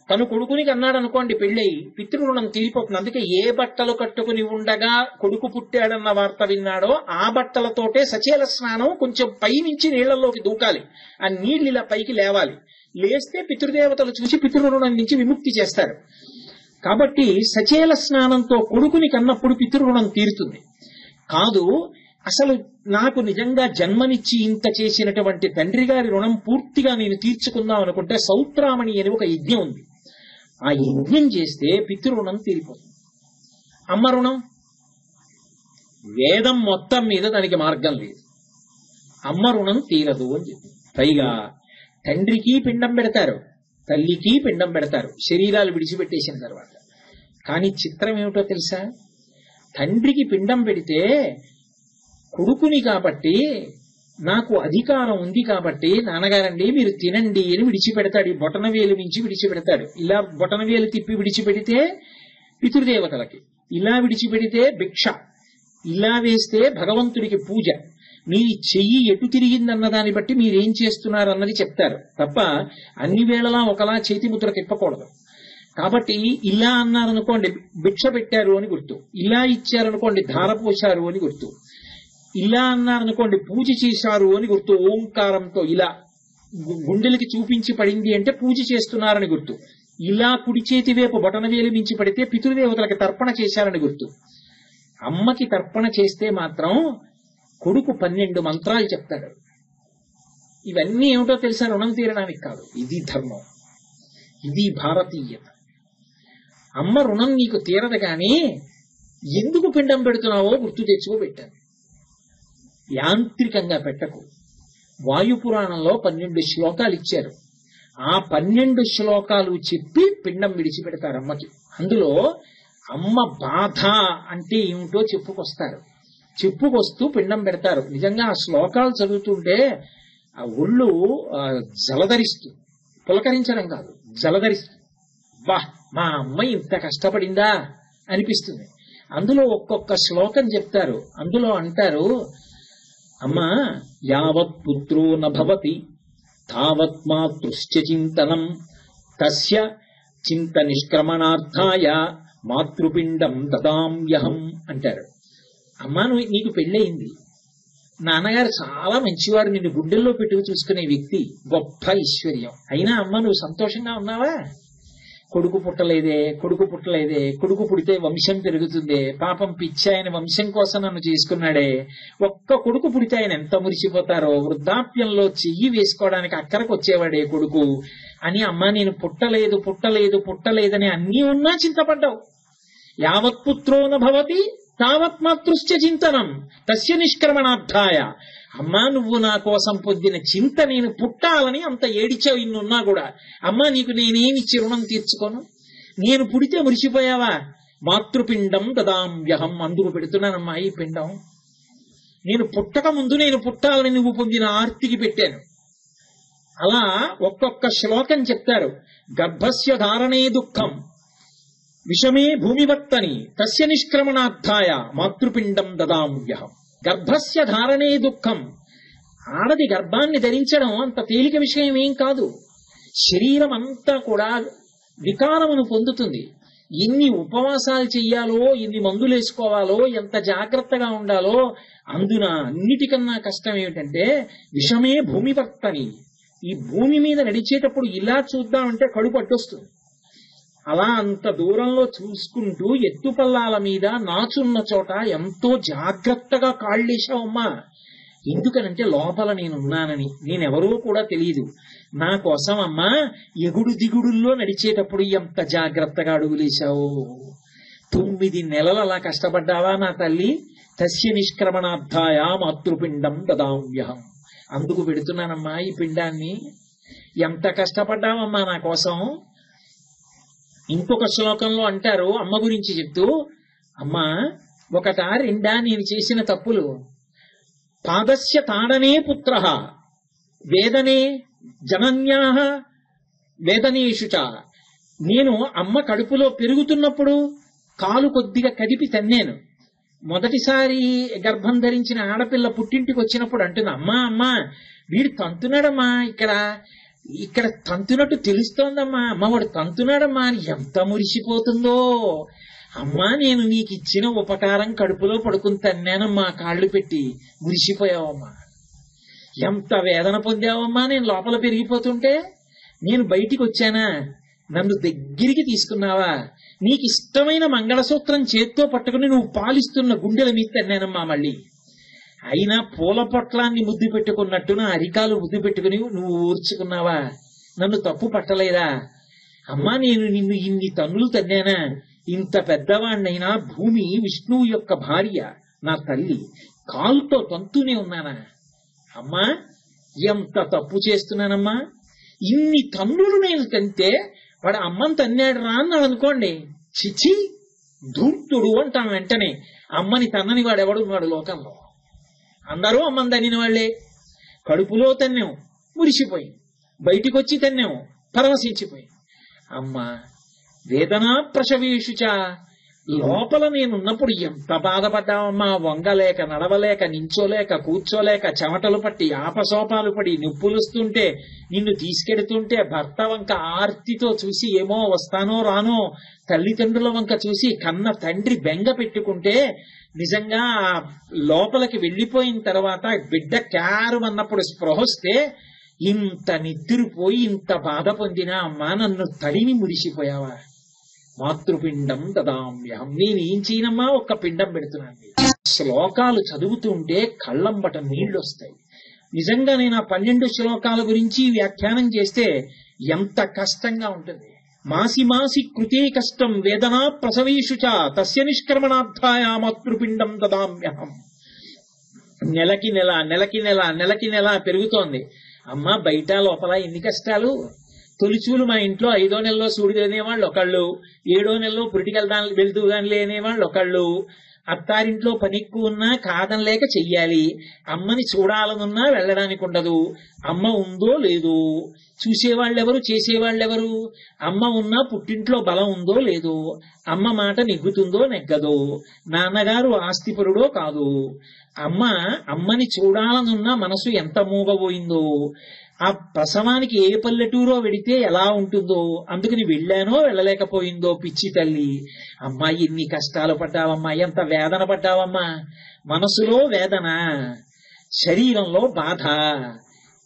తను కొడుకునికి అన్నాడు అనుకోండి పెళ్ళయి, పితృరుణం తీరిపోతుంది. అందుకే ఏ బట్టలు కట్టుకుని ఉండగా కొడుకు పుట్టాడన్న వార్త విన్నాడో ఆ బట్టలతోటే సచేల స్నానం కొంచెం పైనుంచి నీళ్లలోకి దూకాలి. ఆ నీళ్లు ఇలా పైకి లేవాలి. లేస్తే పితృదేవతలు చూసి పితృరుణం నుంచి విముక్తి చేస్తారు. కాబట్టి సచేల స్నానంతో కొడుకుని కన్నప్పుడు పితృరుణం తీరుతుంది. కాదు అసలు నాకు నిజంగా జన్మనిచ్చి ఇంత చేసినటువంటి తండ్రి గారి రుణం పూర్తిగా నేను తీర్చుకుందాం అనుకుంటే సౌత్రామణి అని ఒక యజ్ఞం ఉంది. ఆ యజ్ఞం చేస్తే పితృరుణం తీరిపోతుంది. అమ్మ రుణం వేదం మొత్తం మీద దానికి మార్గం లేదు. అమ్మ రుణం తీరదు అని చెప్పి, పైగా తండ్రికి పిండం పెడతారు, తల్లికి పిండం పెడతారు శరీరాలు విడిచిపెట్టేసిన తర్వాత. కానీ చిత్రం ఏమిటో తెలుసా, తండ్రికి పిండం పెడితే కొడుకుని కాబట్టి నాకు అధికారం ఉంది కాబట్టి నాన్నగారండి మీరు తినండి అని విడిచిపెడతాడు. ఈ బొటనవేలు మించి విడిచిపెడతాడు. ఇలా బొటనవేలు తిప్పి విడిచిపెడితే పితృదేవతలకి, ఇలా విడిచిపెడితే భిక్ష, ఇలా వేస్తే భగవంతుడికి పూజ. మీ చెయ్యి ఎటు తిరిగిందన్న దాన్ని బట్టి మీరేం చేస్తున్నారన్నది చెప్తారు తప్ప అన్ని వేళలా ఒకలా చేతి ముద్ర తిప్పకూడదు. కాబట్టి ఇలా అన్నారనుకోండి భిక్ష పెట్టారు అని గుర్తు, ఇలా ఇచ్చారనుకోండి ధార పోశారు అని గుర్తు, ఇలా అన్నారనుకోండి పూజ చేశారు అని గుర్తు. ఓంకారంతో ఇలా గుండెలకి చూపించి పడింది అంటే పూజ చేస్తున్నారని గుర్తు. ఇలా కుడి చేతి వైపు బొటనవేలు మించి పడితే పితృదేవతలకి తర్పణ చేశారని గుర్తు. అమ్మకి తర్పణ చేస్తే మాత్రం కొడుకు 12 మంత్రాలు చెప్తాడు. ఇవన్నీ ఏమిటో తెలుసా, రుణం తీరడానికి కాదు. ఇది ధర్మం, ఇది భారతీయత. అమ్మ రుణం నీకు తీరదు కానీ ఎందుకు పిండం పెడుతున్నావో గుర్తు తెచ్చుకోబెట్టాను. యాంత్రికంగా పెట్టకు. వాయుపురాణంలో 12 శ్లోకాలు ఇచ్చారు. ఆ 12 శ్లోకాలు చెప్పి పిండం విడిచిపెడతారు అమ్మకి. అందులో అమ్మ బాధ అంటే ఏమిటో చెప్పుకొస్తారు. చెప్పుకొస్తూ పిండం పెడతారు. నిజంగా ఆ శ్లోకాలు చదువుతుంటే ఆ ఒళ్ళు జలధరిస్తూ, పులకరించడం కాదు జలధరిస్తూ, వా మా అమ్మ ఇంత కష్టపడిందా అనిపిస్తుంది. అందులో ఒక్కొక్క శ్లోకం చెప్తారు. అందులో అంటారు, అమ్మా యావత్ పుత్రో నభవతి తావత్ మాతృశ్చ చింతనం తస్య చింత నిష్క్రమణార్థాయ మాతృపిండం దదామ్యహం అంటారు. అమ్మా నీకు పెళ్ళయింది, నాన్నగారు చాలా మంచివారు, నిన్ను గుండెల్లో పెట్టుకు చూసుకునే వ్యక్తి, గొప్ప ఐశ్వర్యం. అయినా అమ్మ నువ్వు సంతోషంగా ఉన్నావా? కొడుకు పుట్టలేదే, కొడుకు పుట్టలేదే, కొడుకు పుడితే వంశం పెరుగుతుందే, పాపం పిచ్చి ఆయన వంశం కోసం నన్ను చేసుకున్నాడే, ఒక్క కొడుకు పుడితే ఆయన ఎంత మురిసిపోతారో, వృద్ధాప్యంలో చెయ్యి వేసుకోవడానికి అక్కడికి వచ్చేవాడే కొడుకు అని. అమ్మ నేను పుట్టలేదు పుట్టలేదు పుట్టలేదని అన్నీ ఉన్నా చింతపడ్డావు. యావత్ పుత్రో నభవతి తావత్ మాతృశ్చ చింతనం తస్య నిష్క్రమణార్థాయ. అమ్మా నువ్వు నా కోసం పొందిన చింత నేను పుట్టాలని అంత ఏడిచావు. ఇన్నున్నా కూడా అమ్మా నీకు నేనేమిచ్చి రుణం తీర్చుకోను? నేను పుడితే మురిసిపోయావా? మాతృపిండం దదామ్యహం, అందుకు పెడుతున్నానమ్మా ఈ పిండం. నేను పుట్టక ముందు నేను పుట్టాలని నువ్వు పొందిన ఆర్తికి పెట్టాను. అలా ఒక్కొక్క శ్లోకం చెప్తారు. గర్భస్య ధారణే దుఃఖం విషమే భూమివత్తని తస్య నిష్క్రమణార్థాయ మాతృపిండం దదామ్యహం. గర్భస్య ధారణే దుఃఖం. ఆడది గర్భాన్ని ధరించడం అంత తేలిక విషయం ఏం కాదు. శరీరం అంతా కూడా వికారమును పొందుతుంది. ఎన్ని ఉపవాసాలు చెయ్యాలో, ఎన్ని మందులు వేసుకోవాలో, ఎంత జాగ్రత్తగా ఉండాలో. అందున అన్నిటికన్నా కష్టం ఏమిటంటే విషమే భూమివర్తని. ఈ భూమి మీద నడిచేటప్పుడు ఇలా చూద్దామంటే కడుపు అడ్డొస్తుంది. అలా అంత దూరంలో చూసుకుంటూ ఎత్తుపల్లాల మీద నాచున్న చోట ఎంతో జాగ్రత్తగా కాళ్ళేశావమ్మా. ఎందుకనంటే లోపల నేనున్నానని, నేనెవరో కూడా తెలియదు. నా కోసం అమ్మా ఎగుడు దిగుడుల్లో నడిచేటప్పుడు ఎంత జాగ్రత్తగా అడుగులేశావు. 9 నెలలు అలా కష్టపడ్డావా నా తల్లి? తస్య నిష్క్రమణార్థాయ మాతృపిండం దదామ్యహం. అందుకు పెడుతున్నానమ్మా ఈ పిండాన్ని. ఎంత కష్టపడ్డావమ్మా నా కోసం. ఇంకొక శ్లోకంలో అంటారు అమ్మ గురించి చెప్తూ, అమ్మా ఒకట రెండా నేను చేసిన తప్పులు? పాదస్య తాడనే పుత్ర వేదనే జనన్యా వేదనేషుచ. నేను అమ్మ కడుపులో పెరుగుతున్నప్పుడు కాలు కొద్దిగా కదిపి తన్నాను. మొదటిసారి గర్భం ధరించిన ఆడపిల్ల పుట్టింటికి వచ్చినప్పుడు అంటుంది, అమ్మా అమ్మా వీడు తంతున్నాడమ్మా, ఇక్కడ ఇక్కడ తంతునట్టు తెలుస్తోందమ్మా, అమ్మ వాడు తంతున్నాడమ్మా అని ఎంత మురిసిపోతుందో. అమ్మా నేను నీకు ఇచ్చిన ఉపకారం కడుపులో పడుకుని తన్నానమ్మా, కాళ్ళు పెట్టి మురిసిపోయావమ్మా. ఎంత వేదన పొందావమ్మా నేను లోపల పెరిగిపోతుంటే. నేను బయటికి వచ్చానా, నన్ను దగ్గరికి తీసుకున్నావా, నీకు ఇష్టమైన మంగళసూత్రం చేత్తో పట్టుకుని నువ్వు పాలిస్తున్న గుండెల మీద తన్నానమ్మా. మళ్ళీ అయినా పూల పొట్లాన్ని ముద్దు పెట్టుకున్నట్టు నా అరికాలు ముద్దు పెట్టుకుని నువ్వు ఊర్చుకున్నావా, నన్ను తప్పు పట్టలేదా అమ్మా. నేను నిన్ను ఇన్ని తన్నులు తన్నానా, ఇంత పెద్దవాణ్ణైనా భూమి విష్ణువు యొక్క భార్య నా తల్లి, కాలుతో తంతూనే ఉన్నానా అమ్మా. ఎంత తప్పు చేస్తున్నానమ్మా. ఇన్ని తన్నులు నేను తంతే వాడు అమ్మని తన్నాడు రా అన్నాడు అనుకోండి, చిచి ధూర్తుడు అంటాం వెంటనే. అమ్మని తన్నని వాడెవడున్నాడు లోకంలో? అందరూ అమ్మని తన్నిన వాళ్లే. కడుపులో తన్నాం మురిసిపోయి, బయటికి వచ్చి తన్నాం పరవశించిపోయి. అమ్మ వేదనా ప్రసవేషుచ, లోపల నేనున్నప్పుడు ఎంత బాధపడ్డావమ్మా. వంగలేక, నడవలేక, నించోలేక, కూర్చోలేక, చెమటలు పట్టి, ఆపసోపాలు పడి, నొప్పులుస్తుంటే, నిన్ను తీసుకెడుతుంటే, భర్త వంక ఆర్తితో చూసి ఏమో వస్తానో రానో, తల్లిదండ్రుల వంక చూసి కన్న తండ్రి బెంగ పెట్టుకుంటే, నిజంగా లోపలికి వెళ్ళిపోయిన తర్వాత బిడ్డ క్యారు అన్నప్పుడు స్పృహొస్తే ఇంత నిద్రపోయి ఇంత బాధ పొందినా అమ్మా నన్ను తడిని మురిసిపోయావా. మాతృపిండం దదామ్యహం, నేనేం చేయనమ్మా, ఒక్క పిండం పెడుతున్నాను. శ్లోకాలు చదువుతుంటే కళ్ళంబట నీళ్లు వస్తాయి. నిజంగా నేను ఆ 12 శ్లోకాల గురించి వ్యాఖ్యానం చేస్తే ఎంత కష్టంగా ఉంటుంది. మాసి మాసి కృతే కష్టం వేదనా ప్రసవేషుచ తస్య నిష్క్రమణార్థాయ మాతృపిండం దదామ్యహం. నెలకి నెల నెలకి నెల నెలకి నెల పెరుగుతోంది. అమ్మ బయట లోపల ఎన్ని కష్టాలు. తొలిచూలు మా ఇంట్లో 5వ నెలలో సూడి లేనేవాళ్ళు ఒకళ్ళు, 7వ నెలలో వెళ్తూ గాని లేనేవాళ్ళు ఒకళ్ళు, అత్తారింట్లో పని ఎక్కువ ఉన్నా కాదనలేక చెయ్యాలి, అమ్మని చూడాలనున్నా వెళ్ళడానికి ఉండదు, అమ్మ ఉందో లేదో చూసేవాళ్ళెవరు, చేసేవాళ్ళెవరు, అమ్మ ఉన్నా పుట్టింట్లో బలం ఉందో లేదో, అమ్మ మాట నెగ్గుతుందో నెగ్గదో, నాన్నగారు ఆస్తిపరుడో కాదు, అమ్మని చూడాలనున్న మనసు ఎంత మూగబోయిందో, ఆ ప్రసవానికి ఏ పల్లెటూరో వెడితే ఎలా ఉంటుందో, అందుకని వెళ్ళానో వెళ్ళలేకపోయిందో పిచ్చి తల్లి. అమ్మా ఎన్ని కష్టాలు పడ్డావమ్మా, ఎంత వేదన పడ్డావమ్మా. మనసులో వేదన, శరీరంలో బాధ,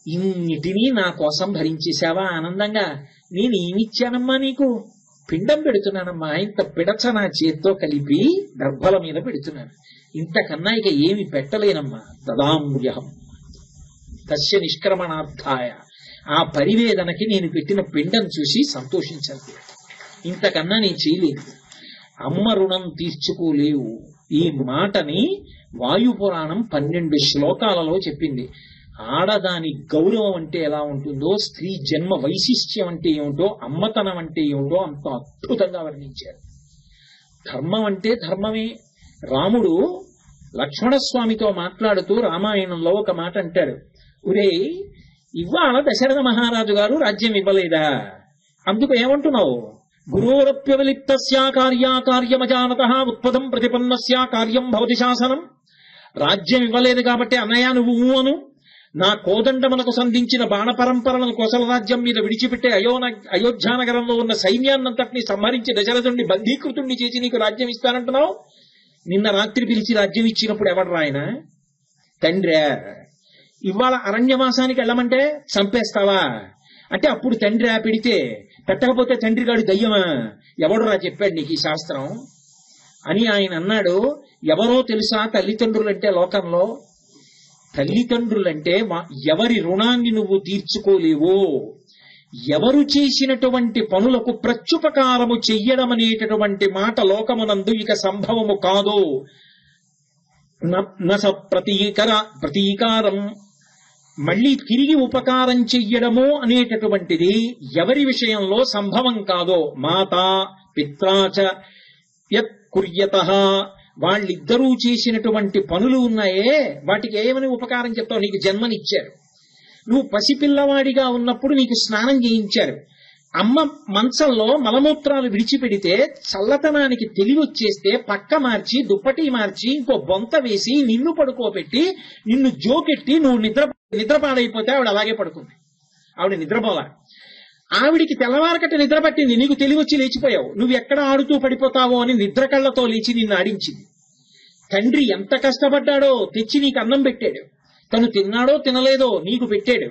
ఇన్నిటినీ నా కోసం భరించేశావా ఆనందంగా. నేనేమిచ్చానమ్మా నీకు? పిండం పెడుతున్నానమ్మా. ఇంత పిడచ నా చేత్తో కలిపి దర్భల మీద పెడుతున్నాను. ఇంతకన్నా ఇక ఏమి పెట్టలేనమ్మా. దదామ్యహం తస్య నిష్క్రమణార్థాయ, ఆ పరివేదనకి నేను పెట్టిన పిండం చూసి సంతోషించండి. ఇంతకన్నా నేను చేయలేను. అమ్మ రుణం తీర్చుకోలేవు. ఈ మాటని వాయుపురాణం 12 శ్లోకాలలో చెప్పింది. ఆడదాని గౌరవం అంటే ఎలా ఉంటుందో, స్త్రీ జన్మ వైశిష్ట్యం అంటే ఏమిటో, అమ్మతనం అంటే ఏమిటో అంత అద్భుతంగా వర్ణించారు. ధర్మం అంటే ధర్మమే. రాముడు లక్ష్మణస్వామితో మాట్లాడుతూ రామాయణంలో ఒక మాట అంటాడు, ఒరే ఇవాళ దశరథ మహారాజు గారు రాజ్యం ఇవ్వలేదా, అందుకు ఏమంటున్నావు? గురోరప్యవలిప్తస్యా కార్యాకార్యమజానతః ఉత్పదం ప్రతిపన్నస్యా కార్యం భవతి శాసనం. రాజ్యం ఇవ్వలేదు కాబట్టి అన్నయ్య నువ్వు అను, నా కోదండమునకు సంధించిన బాణ పరంపరలను కోసల రాజ్యం మీద విడిచిపెట్టే అయోధ్యానగరంలో ఉన్న సైన్యాన్నంతటినీ సంహరించి దశరథుణ్ణి బంధీకృతుణ్ణి చేసి నీకు రాజ్యం ఇస్తానంటున్నావు. నిన్న రాత్రి పిలిచి రాజ్యం ఇచ్చినప్పుడు ఎవడు రాయనా? తండ్రి. ఇవాళ అరణ్యవాసానికి వెళ్ళమంటే చంపేస్తావా అంటే అప్పుడు తండ్రి పెడితే, పెట్టకపోతే తండ్రి గాడు దయ్యమా? ఎవడు రా చెప్పాడు నీకు ఈ శాస్త్రం అని ఆయన అన్నాడు. ఎవరో తెలుసా తల్లిదండ్రులంటే లోకంలో? తల్లిదండ్రులంటే ఎవరి రుణాన్ని నువ్వు తీర్చుకోలేవో, ఎవరు చేసినటువంటి పనులకు ప్రత్యుపకారము చెయ్యడం అనేటటువంటి మాట లోకమునందు ఇక సంభవము కాదు. నస ప్రతీకారం, మళ్ళీ తిరిగి ఉపకారం చెయ్యడము అనేటటువంటిది ఎవరి విషయంలో సంభవం కాదో. మాతా పిత్రాచ యత్ కుర్యతః, వాళ్ళిద్దరూ చేసినటువంటి పనులు ఉన్నాయే వాటికి ఏమని ఉపకారం చెప్తావు? నీకు జన్మనిచ్చారు, నువ్వు పసిపిల్లవాడిగా ఉన్నప్పుడు నీకు స్నానం చేయించారు, అమ్మ మంచంలో మలమూత్రాలు విడిచిపెడితే చల్లతనానికి తెలివొచ్చేస్తే పక్క మార్చి దుప్పటి మార్చి ఇంకో బొంత వేసి నిన్ను పడుకోబెట్టి నిన్ను జోకెట్టి నువ్వు నిద్రపాడైపోతే ఆవిడ అలాగే పడుకుంది. ఆవిడ నిద్రపోలా. ఆవిడికి తెల్లవారకట్ట నిద్ర పట్టింది, నీకు తెలివొచ్చి లేచిపోయావు, నువ్వు ఎక్కడ ఆడుతూ పడిపోతావో అని నిద్ర కళ్ళతో లేచి నిన్ను ఆడించింది. తండ్రి ఎంత కష్టపడ్డాడో తెచ్చి నీకు అన్నం పెట్టాడు, తను తిన్నాడో తినలేదో నీకు పెట్టాడు.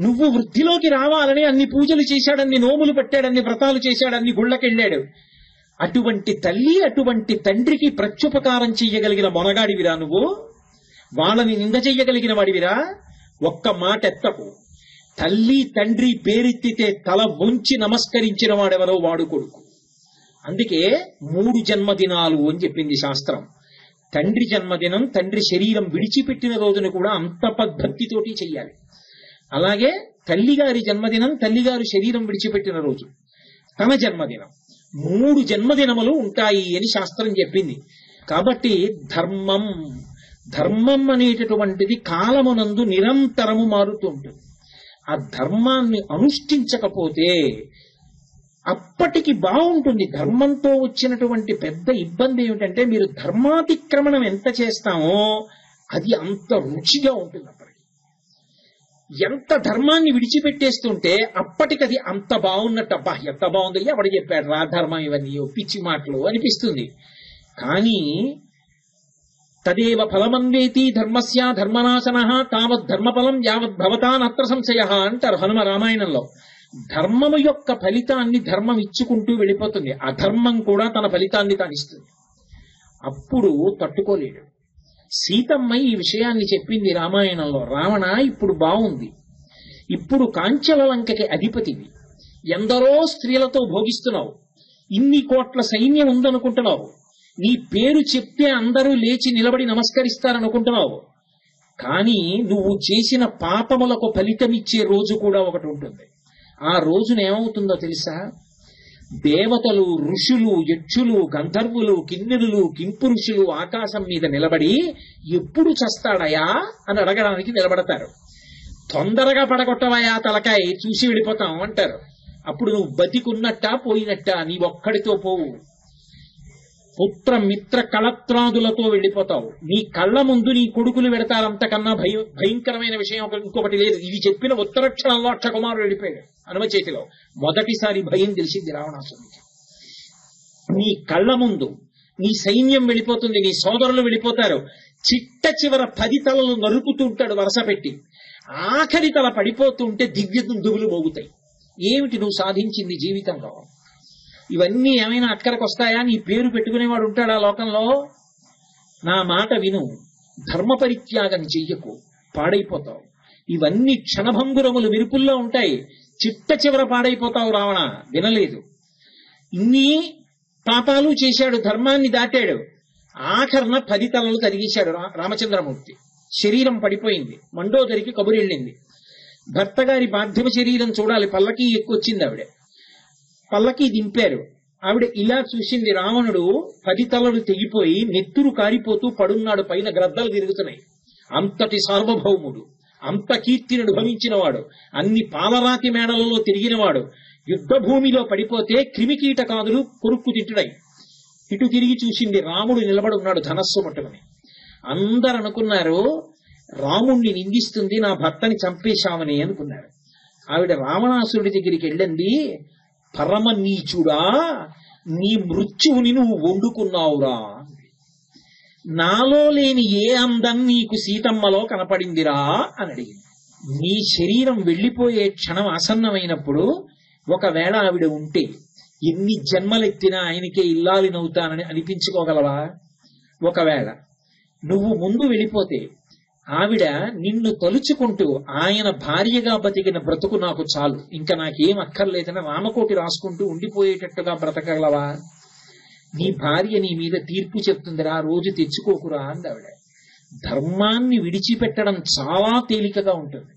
నువ్వు వృద్ధిలోకి రావాలని అన్ని పూజలు చేశాడన్ని నోములు పట్టాడన్ని వ్రతాలు చేశాడన్ని గుళ్ళకెళ్ళాడు. అటువంటి తల్లి అటువంటి తండ్రికి ప్రత్యుపకారం చెయ్యగలిగిన మొనగాడివిరా నువ్వు, వాళ్ళని నింద చెయ్యగలిగిన వాడివిరా. ఒక్క మాట ఎత్తకు. తల్లి తండ్రి పేరెత్తితే తల వంచి నమస్కరించిన వాడెవరో వాడు కొడుకు. అందుకే 3 జన్మదినాలు అని చెప్పింది శాస్త్రం. తండ్రి జన్మదినం, తండ్రి శరీరం విడిచిపెట్టిన రోజున కూడా అంత భక్తితోటి చెయ్యాలి. అలాగే తల్లిగారి జన్మదినం, తల్లిగారు శరీరం విడిచిపెట్టిన రోజు, తన జన్మదినం, 3 జన్మదినములు ఉంటాయి అని శాస్త్రం చెప్పింది. కాబట్టి ధర్మం అనేటటువంటిది కాలమునందు నిరంతరము మారుతూ ఉంటుంది. ఆ ధర్మాన్ని అనుష్ఠించకపోతే అప్పటికి బాగుంటుంది. ధర్మంతో వచ్చినటువంటి పెద్ద ఇబ్బంది ఏమిటంటే, మీరు ధర్మాతిక్రమణం ఎంత చేస్తామో అది అంత రుచిగా ఉంటుంది. అప్పటికి ఎంత ధర్మాన్ని విడిచిపెట్టేస్తుంటే అప్పటికది అంత బాగున్నట్టు, అబ్బా ఎంత బాగుంది, ఎవడు చెప్పాడు రా ధర్మం, ఇవన్నీ పిచ్చి మాటలు అనిపిస్తుంది. కానీ తదేవ ఫలమన్వేతి ధర్మస్య ధర్మనాశన తావత్ ధర్మఫలం యావత్ భవతా నత్ర సంశయ అంటారు హనుమ రామాయణంలో. ధర్మము యొక్క ఫలితాన్ని ధర్మం ఇచ్చుకుంటూ వెళ్ళిపోతుంది, అధర్మం కూడా తన ఫలితాన్ని తానిస్తుంది. అప్పుడు తట్టుకోలేడు. సీతమ్మ ఈ విషయాన్ని చెప్పింది రామాయణంలో. రావణ, ఇప్పుడు బాగుంది, ఇప్పుడు కాంచల లంకకి అధిపతివి, ఎందరో స్త్రీలతో భోగిస్తున్నావు, ఇన్ని కోట్ల సైన్యం ఉందనుకుంటున్నావు, నీ పేరు చెప్తే అందరూ లేచి నిలబడి నమస్కరిస్తారనుకుంటున్నావు. కానీ నువ్వు చేసిన పాపములకు ఫలితమిచ్చే రోజు కూడా ఒకటి ఉంటుంది. ఆ రోజున ఏమవుతుందో తెలుసా? దేవతలు, ఋషులు, యక్షులు, గంధర్వులు, కిన్నెరులు, కింపురుషులు ఆకాశం మీద నిలబడి ఎప్పుడు చస్తాడయా అని అడగడానికి నిలబడతారు. తొందరగా పడగొట్టవయా తలకాయ, చూసి వెళ్ళిపోతాం అంటారు. అప్పుడు నువ్వు బతికున్నట్టా పోయినట్టా, నీ ఒక్కడితో పోవు, పుత్ర మిత్ర కళత్రాదులతో వెళ్ళిపోతావు. నీ కళ్ళ ముందు నీ కొడుకులు పెడతారు. అంతకన్నా భయంకరమైన విషయం ఇంకొకటి లేదు. ఇది చెప్పిన ఉత్తరక్షణంలో అక్షకుమారుడు వెళ్ళిపోయాడు హనుమ చేతిలో. మొదటిసారి భయం తెలిసింది రావణాసురుడికి. నీ కళ్ళ ముందు నీ సైన్యం వెళ్ళిపోతుంది, నీ సోదరులు వెళ్ళిపోతారు. చిట్ట చివర 10 తలలు నరుకుతూ ఉంటాడు వరుస పెట్టి. ఆఖరి తల పడిపోతుంటే దివ్య దుందుగులు మోగుతాయి. ఏమిటి నువ్వు సాధించింది జీవితంలో? ఇవన్నీ ఏమైనా అక్కడికి వస్తాయా? నీ పేరు పెట్టుకునేవాడు ఉంటాడా లోకంలో? నా మాట విను, ధర్మ పరిత్యాగం చెయ్యకు, పాడైపోతావు. ఇవన్నీ క్షణభంగురములు, విరుపుల్లో ఉంటాయి, చిట్ట చివర పాడైపోతావు. రావణ వినలేదు. ఇన్ని పాపాలు చేశాడు, ధర్మాన్ని దాటాడు. ఆఖరణ 10 తలలు తరిగేశాడు రామచంద్రమూర్తి. శరీరం పడిపోయింది. మండోదరికి కబురెళ్ళింది. భర్త గారి పార్థివ శరీరం చూడాలి. పల్లకి ఎక్కువచ్చింది. ఆవిడ పల్లకి దింపారు. ఆవిడ ఇలా చూసింది. రావణుడు 10 తలలు తెగిపోయి నెత్తురు కారిపోతూ పడున్నాడు, పైన గ్రద్దలు తిరుగుతున్నాయి. అంతటి సార్వభౌముడు, అంత కీర్తిని అనుభవించినవాడు, అన్ని పాలరాతి మేడలలో తిరిగినవాడు యుద్ధ భూమిలో పడిపోతే క్రిమికీటకాదులు కొరుక్కు తిట్టుడై ఇటు తిరిగి చూసింది. రాముడు నిలబడున్నాడు ధనస్సు పట్టుకుని. అందరు అనుకున్నారు రాముణ్ణి నిందిస్తుంది, నా భర్తని చంపేశామని అనుకున్నారు. ఆవిడ రావణాసురుడి దగ్గరికి వెళ్ళింది. పరమ నీచుడా, నీ మృత్యువుని నువ్వు వండుకున్నావురా, నాలో లేని ఏ అందం నీకు సీతమ్మలో కనపడిందిరా అని అడిగింది. నీ శరీరం వెళ్లిపోయే క్షణం ఆసన్నమైనప్పుడు ఒకవేళ ఆవిడ ఉంటే ఎన్ని జన్మలెత్తినా ఆయనకే ఇల్లాలినవుతానని అనిపించుకోగలవా? ఒకవేళ నువ్వు ముందు వెళ్ళిపోతే ఆవిడ నిన్ను తలుచుకుంటూ ఆయన భార్యగా బతికిన బ్రతుకు నాకు చాలు, ఇంకా నాకేం అక్కర్లేదని రామకోటి రాసుకుంటూ ఉండిపోయేటట్టుగా బ్రతకగలవా? నీ భార్య నీ మీద తీర్పు చెప్తుందిరా, రోజు తెచ్చుకోకురా అంది ఆవిడ. ధర్మాన్ని విడిచిపెట్టడం చాలా తేలికగా ఉంటుంది.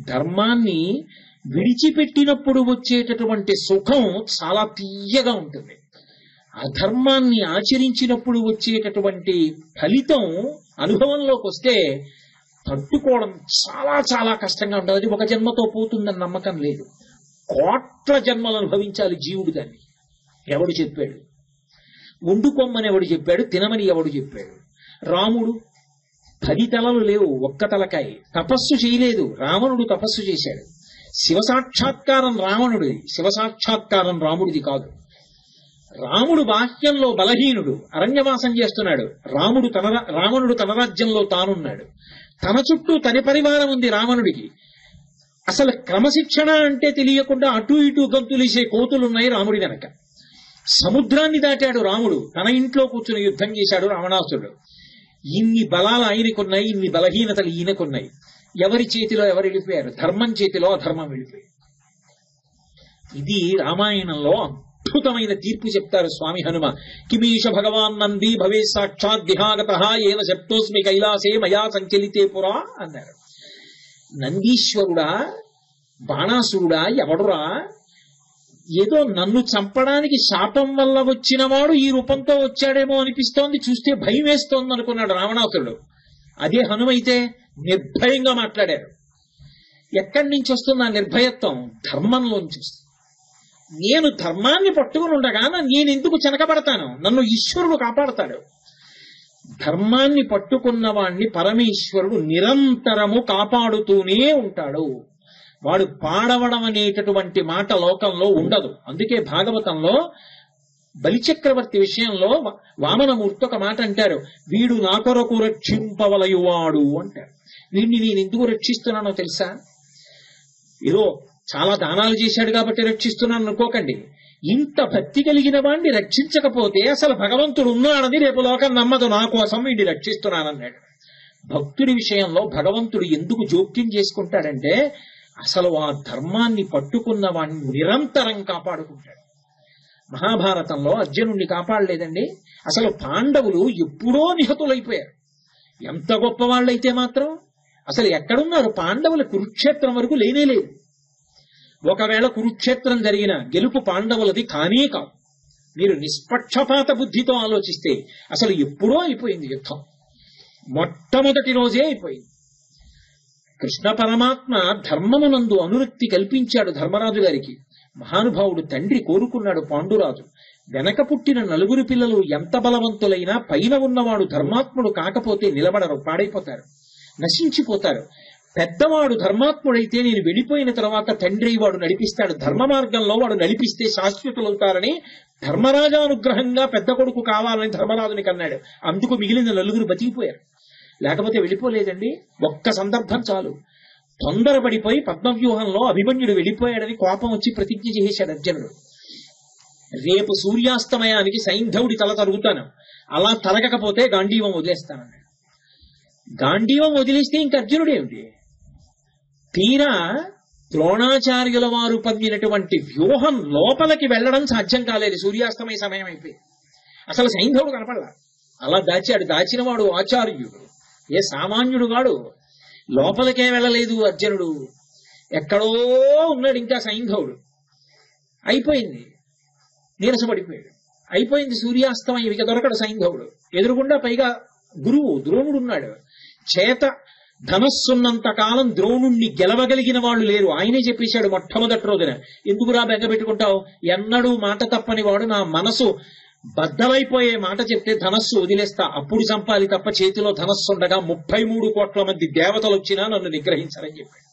ధర్మాన్ని విడిచిపెట్టినప్పుడు వచ్చేటటువంటి సుఖం చాలా తీయగా ఉంటుంది. అధర్మాన్ని ఆచరించినప్పుడు వచ్చేటటువంటి ఫలితం అనుభవంలోకి వస్తే తట్టుకోవడం చాలా చాలా కష్టంగా ఉంటుంది. అది ఒక జన్మతో పోతుందని నమ్మకం లేదు. కోట్ల జన్మలు అనుభవించాలి జీవుడు. దాన్ని ఎవడు చెప్పాడు? వండుకొమ్మని ఎవడు చెప్పాడు? తినమని ఎవడు చెప్పాడు? రాముడు 10 తలలు లేవు, ఒక్క తలకాయ. తపస్సు చేయలేదు. రావణుడు తపస్సు చేశాడు. శివసాక్షాత్కారం రావణుడిది, శివసాక్షాత్కారం రాముడిది కాదు. రాముడు బాహ్యంలో బలహీనుడు, అరణ్యవాసం చేస్తున్నాడు. రావణుడు తన రాజ్యంలో తానున్నాడు. తన చుట్టూ తన పరివారం ఉంది రావణుడికి. అసలు క్రమశిక్షణ అంటే తెలియకుండా అటు ఇటు గంతులేసే కోతులున్నాయి రాముడి వెనక. సముద్రాన్ని దాటాడు రాముడు, తన ఇంట్లో కూర్చుని యుద్ధం చేశాడు రావణాసురుడు. ఇన్ని బలాలు ఆయనకున్నాయి, ఇన్ని బలహీనతలు ఈయనకున్నాయి. ఎవరి చేతిలో ఎవరు వెళ్ళిపోయారు? ధర్మం చేతిలో అధర్మం వెళ్ళిపోయారు. ఇది రామాయణంలో అద్భుతమైన తీర్పు చెప్తారు స్వామి హనుమ. కిమీష భగవాన్ నంది భవే సాక్షాత్ విహాగత ఏన శప్తోస్మి కైలాసే మయా సంచలితే పురా అన్నారు. నందీశ్వరుడా, బాణాసురుడా, ఎవడురా? ఏదో నన్ను చంపడానికి శాపం వల్ల వచ్చినవాడు ఈ రూపంతో వచ్చాడేమో అనిపిస్తోంది, చూస్తే భయం వేస్తోంది అనుకున్నాడు రావణాసురుడు. అదే హనుమైతే నిర్భయంగా మాట్లాడారు. ఎక్కడి నుంచి వస్తుంది ఆ నిర్భయత్వం? ధర్మంలోంచి వస్తుంది. నేను ధర్మాన్ని పట్టుకుని ఉండగా నేనెందుకు చెనకబడతాను? నన్ను ఈశ్వరుడు కాపాడతాడు. ధర్మాన్ని పట్టుకున్న వాణ్ణి పరమేశ్వరుడు నిరంతరము కాపాడుతూనే ఉంటాడు. వాడు పాడవడం అనేటటువంటి మాట లోకంలో ఉండదు. అందుకే భాగవతంలో బలిచక్రవర్తి విషయంలో వామనమూర్తి ఒక మాట అంటారు, వీడు నా కొరకు రక్షింపవలయువాడు అంటారు. వీడిని నేను ఎందుకు రక్షిస్తున్నానో తెలుసా? ఏదో చాలా దానాలు చేశాడు కాబట్టి రక్షిస్తున్నాను అనుకోకండి. ఇంత భక్తి కలిగిన వాడిని రక్షించకపోతే అసలు భగవంతుడు ఉన్నాడని రేపు లోకం నమ్మదు. నా కోసం వీడిని రక్షిస్తున్నానన్నాడు. భక్తుడి విషయంలో భగవంతుడు ఎందుకు జోక్యం చేసుకుంటాడంటే అసలు ఆ ధర్మాన్ని పట్టుకున్న వాడిని నిరంతరం కాపాడుకుంటాడు. మహాభారతంలో అర్జునుడిని కాపాడలేదండి. అసలు పాండవులు ఎప్పుడో నిహతులైపోయారు. ఎంత గొప్పవాళ్ళైతే మాత్రం అసలు ఎక్కడున్నారు పాండవులు? కురుక్షేత్రం వరకు లేనేలేదు. ఒకవేళ కురుక్షేత్రం జరిగిన గెలుపు పాండవులది కానే కాదు. మీరు నిష్పక్షపాత బుద్ధితో ఆలోచిస్తే అసలు ఎప్పుడో అయిపోయింది యుద్ధం. మొట్టమొదటి రోజే అయిపోయింది. కృష్ణ పరమాత్మ ధర్మమునందు అనురక్తి కల్పించాడు ధర్మరాజు గారికి. మహానుభావుడు తండ్రి కోరుకున్నాడు పాండురాజు. వెనక పుట్టిన నలుగురు పిల్లలు ఎంత బలవంతులైనా పైన ఉన్నవాడు ధర్మాత్ముడు కాకపోతే నిలబడరు, పాడైపోతారు, నశించిపోతారు. పెద్దవాడు ధర్మాత్ముడైతే నేను వెళ్ళిపోయిన తర్వాత తండ్రి వాడు నడిపిస్తాడు. ధర్మ మార్గంలో వాడు నడిపిస్తే శాశ్వతులవుతారని ధర్మరాజానుగ్రహంగా పెద్ద కొడుకు కావాలని ధర్మరాజుని కన్నాడు. అందుకు మిగిలిన నలుగురు బతికిపోయారు. లేకపోతే వెళ్ళిపోలేదండి. ఒక్క సందర్భం చాలు. తొందరపడిపోయి పద్మవ్యూహంలో అభిమన్యుడు వెళ్ళిపోయాడని కోపం వచ్చి ప్రతిజ్ఞ చేశాడు అర్జునుడు. రేపు సూర్యాస్తమయానికి సైంధవుడి తల తరుగుతాను, అలా తరగకపోతే గాంధీవం వదిలేస్తానన్నాడు. గాంధీవం వదిలేస్తే ఇంక అర్జునుడేమిటి? తీరా ద్రోణాచార్యుల వారు పన్నినటువంటి వ్యూహం లోపలికి వెళ్లడం సాధ్యం కాలేదు. సూర్యాస్తమయ సమయం అయిపోయి అసలు సైంధవుడు కనపడలా. అలా దాచాడు. దాచిన వాడు ఆచార్యుడు, ఏ సామాన్యుడు వాడు. లోపలికే వెళ్ళలేదు అర్జునుడు, ఎక్కడో ఉన్నాడు ఇంకా సైంధవుడు. అయిపోయింది, నీరసపడిపోయాడు. అయిపోయింది సూర్యాస్తమయం, ఇక దొరకడు సైంధవుడు. ఎదురుగుండా పైగా గురువు ద్రోణుడు ఉన్నాడు. చేత ధనస్సున్నంత కాలం ద్రోణుణ్ణి గెలవగలిగిన వాళ్ళు లేరు. ఆయనే చెప్పేశాడు మొట్టమొదటి రోజున, ఎందుకురా బెంగ పెట్టుకుంటావు? ఎన్నడూ మాట తప్పని వాడు, నా మనసు బద్దలైపోయే మాట చెప్తే ధనస్సు వదిలేస్తా, అప్పుడు చంపాలి తప్ప చేతిలో ధనస్సు ఉండగా 33 కోట్ల మంది దేవతలు వచ్చినా నన్ను నిగ్రహించాలని చెప్పాడు.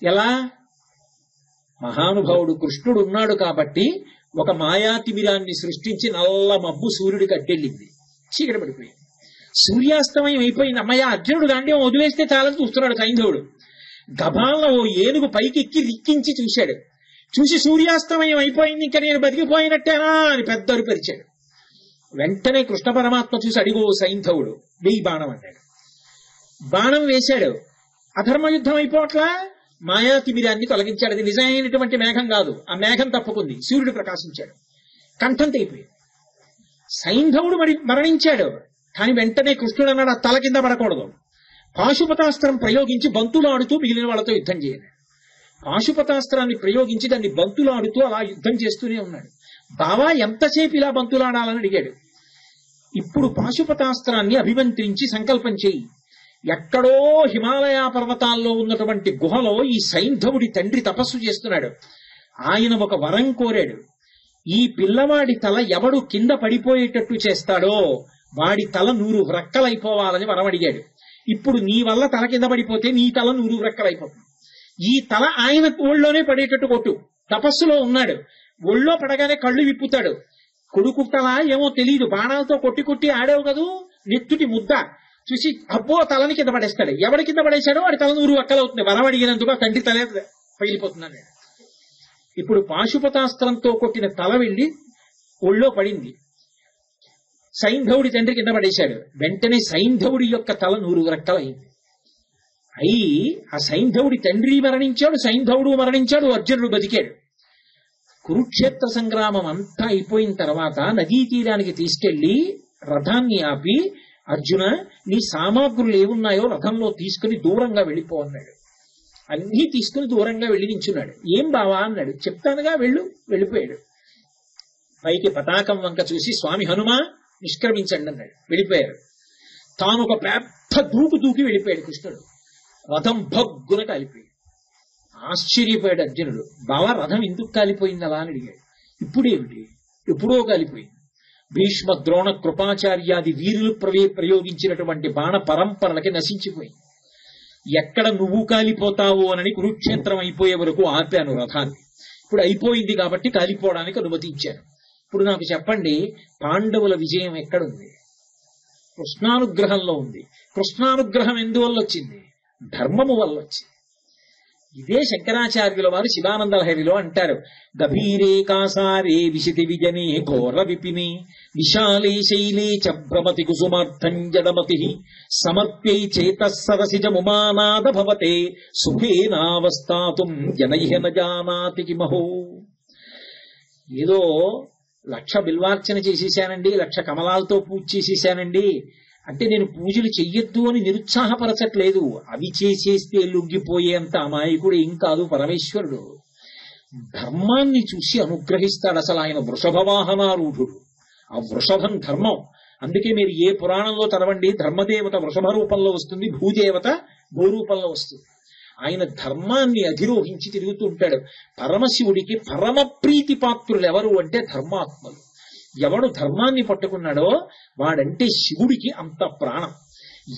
ఎలా? మహానుభావుడు కృష్ణుడు ఉన్నాడు కాబట్టి ఒక మాయాతిమిరాన్ని సృష్టించి నల్ల మబ్బు సూర్యుడికి అడ్డెళ్ళింది, చీకటి పడిపోయింది. సూర్యాస్తమయం అయిపోయింది. అమ్మయ్య అర్జునుడు గాంధీ వదిలేస్తే చాలని చూస్తున్నాడు సైంధవుడు. గభాల్లో ఓ ఏనుగు పైకెక్కి రిక్కించి చూశాడు. చూసి సూర్యాస్తమయం అయిపోయింది, ఇంకా నేను బతికిపోయినట్టేనా అని పెద్ద అరుపరిచాడు. వెంటనే కృష్ణ పరమాత్మ చూసి, అడిగో సైంధవుడు, వెయ్యి బాణం అన్నాడు. బాణం వేశాడు. అధర్మ యుద్ధం అయిపోవట్లా, మాయాతిమిరాన్ని తొలగించాడు. అది నిజమైనటువంటి మేఘం కాదు. ఆ మేఘం తప్పుకుంది, సూర్యుడు ప్రకాశించాడు, కంఠం తెగిపోయింది. సైంధవుడు మరణించాడు. కానీ వెంటనే కృష్ణుడు అన్నాడు, ఆ తల కింద పడకూడదు. పాశుపతాస్త్రం ప్రయోగించి బంతులాడుతూ మిగిలిన వాళ్ళతో యుద్ధం చేయాలి. పాశుపతాస్త్రాన్ని ప్రయోగించి దాన్ని బంతులాడుతూ అలా యుద్ధం చేస్తూనే ఉన్నాడు. బావా ఎంతసేపు ఇలా బంతులాడాలని అడిగాడు. ఇప్పుడు పాశుపతాస్త్రాన్ని అభిమంత్రించి సంకల్పం చేయి. ఎక్కడో హిమాలయ పర్వతాల్లో ఉన్నటువంటి గుహలో ఈ సైంధవుడి తండ్రి తపస్సు చేస్తున్నాడు. ఆయన ఒక వరం కోరాడు. ఈ పిల్లవాడి తల ఎవడు కింద పడిపోయేటట్టు చేస్తాడో వాడి తల 100 వ్రక్కలైపోవాలని వరం అడిగాడు. ఇప్పుడు నీ వల్ల తల కింద పడిపోతే నీ తల 100 వ్రక్కలైపోతుంది. ఈ తల ఆయన ఒళ్ళోనే పడేటట్టు కొట్టు. తపస్సులో ఉన్నాడు, ఒళ్ళో పడగానే కళ్ళు విప్పుతాడు. కొడుకు తల ఏమో తెలియదు, బాణాలతో కొట్టి కొట్టి ఆడావు కదూ, నెత్తుటి ముద్ద చూసి అబ్బో తలని కింద పడేస్తాడు. ఎవరి కింద పడేశాడో వాడి తల 100 వక్కలవుతుంది. వరం అడిగినందుకు ఆ తండ్రి తలే పగిలిపోతున్నాడు. ఇప్పుడు పాశుపతాస్త్రంతో కొట్టిన తల వెళ్ళి ఒళ్ళో పడింది. సైంధవుడి తండ్రి కింద పడేశాడు. వెంటనే సైంధవుడి యొక్క తల 100 రెక్కలైంది. అయి ఆ సైంధవుడి తండ్రి మరణించాడు, సైంధవుడు మరణించాడు, అర్జునుడు బతికాడు. కురుక్షేత్ర సంగ్రామం అంతా అయిపోయిన తర్వాత నదీ తీరానికి తీసుకెళ్లి రథాన్ని ఆపి, అర్జున నీ సామాగ్రులు ఏమున్నాయో రథంలో తీసుకుని దూరంగా వెళ్ళిపో అన్నాడు. అన్నీ తీసుకుని దూరంగా వెళ్ళి నించున్నాడు. ఏం బావా అన్నాడు. చెప్తానుగా వెళ్ళు. వెళ్ళిపోయాడు. పైకి పతాకం వంక చూసి స్వామి హనుమా నిష్క్రమించండి అన్నాడు. వెళ్ళిపోయారు. తాను ఒక పెద్ద దూకి వెళ్ళిపోయాడు కృష్ణుడు. రథం భగ్గున కాలిపోయింది. ఆశ్చర్యపోయాడు అర్జునుడు. బావా రథం ఎందుకు కాలిపోయింది అలా అని అడిగాడు. ఇప్పుడేమిటి, ఎప్పుడో కాలిపోయింది. భీష్మ ద్రోణ కృపాచార్యాది వీరులు ప్రయోగించినటువంటి బాణ పరంపరలకి నశించిపోయింది. ఎక్కడ నువ్వు కాలిపోతావు అని కురుక్షేత్రం అయిపోయే వరకు ఆపాను రథాన్ని. ఇప్పుడు అయిపోయింది కాబట్టి కాలిపోవడానికి అనుమతించాను. ఇప్పుడు నాకు చెప్పండి, పాండవుల విజయం ఎక్కడుంది? కృష్ణానుగ్రహంలో ఉంది. కృష్ణానుగ్రహం ఎందువల్ల వచ్చింది? ధర్మము వల్ల వచ్చింది. ఇదే శంకరాచార్యుల వారు శివానంద లహరిలో అంటారు, గభీరే కాసారే విశితి విజనే ఘోర విపిని విశాలే శైలే చ భ్రమతి కుసుమార్థం జడమతి సమర్ప్యై చేతస్సరసిజముమానాద భవతే సుఖేనావస్థాతుం జనైః న జానాతి కిమహో. ఏదో 1,00,000 బిల్వార్చన చేసేసానండి, 1,00,000 కమలాలతో పూజ చేసేసానండి అంటే నేను పూజలు చెయ్యొద్దు అని నిరుత్సాహపరచట్లేదు. అవి చేసేస్తే లొంగిపోయేంత అమాయకుడు ఏం కాదు పరమేశ్వరుడు. ధర్మాన్ని చూసి అనుగ్రహిస్తాడు. అసలు ఆయన వృషభవాహనారూఢుడు. ఆ వృషభం ధర్మం. అందుకే మీరు ఏ పురాణంలో చదవండి, ధర్మదేవత వృషభ రూపంలో వస్తుంది, భూదేవత భూరూపంలో వస్తుంది. ఆయన ధర్మాన్ని అధిరోహించి తిరుగుతుంటాడు. పరమశివుడికి పరమ ప్రీతి పాత్రులు ఎవరు అంటే ధర్మాత్మలు. ఎవడు ధర్మాన్ని పట్టుకున్నాడో వాడంటే శివుడికి అంత ప్రాణం.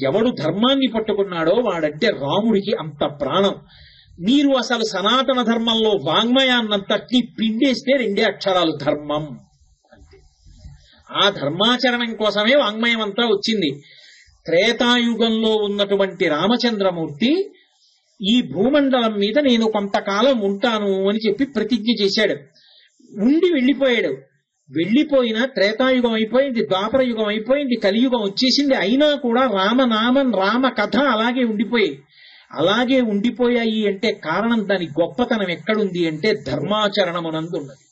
ఎవడు ధర్మాన్ని పట్టుకున్నాడో వాడంటే రాముడికి అంత ప్రాణం. మీరు అసలు సనాతన ధర్మంలో వాంగ్మయాన్నంతటి పిండేస్తే 2 అక్షరాలు ధర్మం అంతే. ఆ ధర్మాచరణం కోసమే వాంగ్మయం అంతా వచ్చింది. త్రేతాయుగంలో ఉన్నటువంటి రామచంద్రమూర్తి ఈ భూమండలం మీద నేను కొంతకాలం ఉంటాను అని చెప్పి ప్రతిజ్ఞ చేశాడు. ఉండి వెళ్ళిపోయాడు. వెళ్ళిపోయిన త్రేతాయుగం అయిపోయింది, ద్వాపర యుగం అయిపోయింది, కలియుగం వచ్చేసింది. అయినా కూడా రామనామం రామ కథ అలాగే ఉండిపోయాయి అంటే కారణం, దాని గొప్పతనం ఎక్కడుంది అంటే ధర్మాచరణమునందున్నది.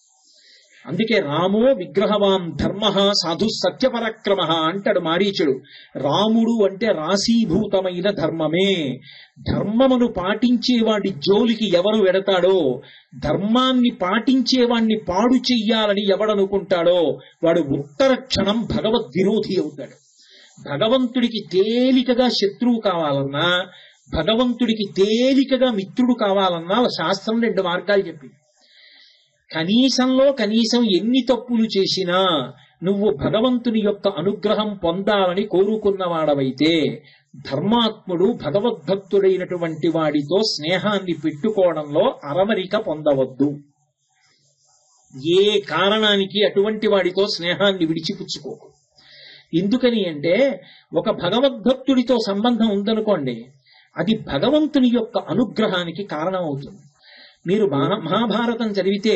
అందుకే రామో విగ్రహవాన్ ధర్మ సాధు సత్యపరాక్రమ అంటాడు మారీచుడు. రాముడు అంటే రాశీభూతమైన ధర్మమే. ధర్మమును పాటించేవాడి జోలికి ఎవరు వెడతాడో, ధర్మాన్ని పాటించేవాణ్ణి పాడు చెయ్యాలని ఎవడనుకుంటాడో వాడు ఉత్తర క్షణం భగవద్విరోధి అవుతాడు. భగవంతుడికి తేలికగా శత్రువు కావాలన్నా, భగవంతుడికి తేలికగా మిత్రుడు కావాలన్నా శాస్త్రం 2 మార్గాలు చెప్పింది. కనీసం ఎన్ని తప్పులు చేసినా నువ్వు భగవంతుని యొక్క అనుగ్రహం పొందాలని కోరుకున్నవాడవైతే ధర్మాత్ముడు భగవద్భక్తుడైనటువంటి వాడితో స్నేహాన్ని పెట్టుకోవడంలో అరమరిక పొందవద్దు. ఏ కారణానికి అటువంటి వాడితో స్నేహాన్ని విడిచిపుచ్చుకోకు. ఎందుకని అంటే ఒక భగవద్భక్తుడితో సంబంధం ఉందనుకోండి, అది భగవంతుని యొక్క అనుగ్రహానికి కారణం అవుతుంది. మీరు మహాభారతం చదివితే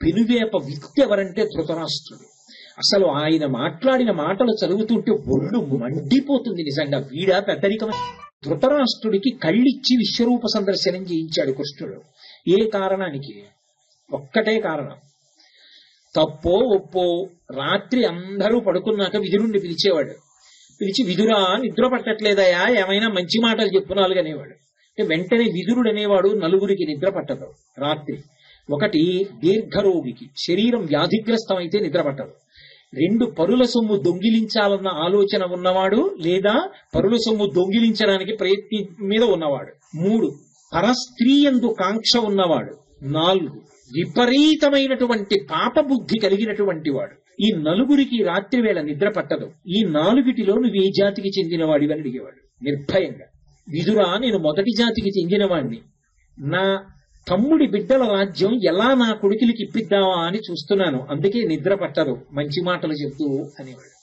పెనువేప వ్యక్తి ఎవరంటే ధృతరాష్ట్రుడు. అసలు ఆయన మాట్లాడిన మాటలు చదువుతుంటే ఒళ్ళు మండిపోతుంది. నిజంగా వీడా పెద్దరికమే. ధృతరాష్ట్రుడికి కళ్ళిచ్చి విశ్వరూప సందర్శనం చేయించాడు కృష్ణుడు. ఏ కారణానికి? ఒక్కటే కారణం. తప్పో ఒప్పో రాత్రి అందరూ పడుకున్నాక విదురుణ్ణి పిలిచేవాడు. పిలిచి, విదురా నిద్ర పట్టట్లేదయా, ఏమైనా మంచి మాటలు చెప్పునాలుగు అనేవాడు. అంటే వెంటనే విదురుడు అనేవాడు నలుగురికి నిద్ర పట్టదు రాత్రి. ఒకటి దీర్ఘరోగికి, శరీరం వ్యాధిగ్రస్తం అయితే నిద్ర పట్టదు. 2 పరుల సొమ్ము దొంగిలించాలన్న ఆలోచన ఉన్నవాడు, లేదా పరుల సొమ్ము దొంగిలించడానికి ప్రయత్నం మీద ఉన్నవాడు. 3 పరస్త్రీ యందు కాంక్ష ఉన్నవాడు. 4 విపరీతమైనటువంటి పాపబుద్ధి కలిగినటువంటి వాడు. ఈ నలుగురికి రాత్రి వేళ నిద్ర పట్టదు. ఈ 4 నువ్వు ఏ జాతికి చెందినవాడివని అడిగేవాడు నిర్భయంగా. విదురా, నేను మొదటి జాతికి చెందినవాణ్ణి. నా తమ్ముడి బిడ్డల రాజ్యం ఎలా నా కొడుకులకి ఇప్పిద్దామా అని చూస్తున్నాను, అందుకే నిద్ర పట్టదు మంచి మాటలు చెప్తూ అనేవాడు.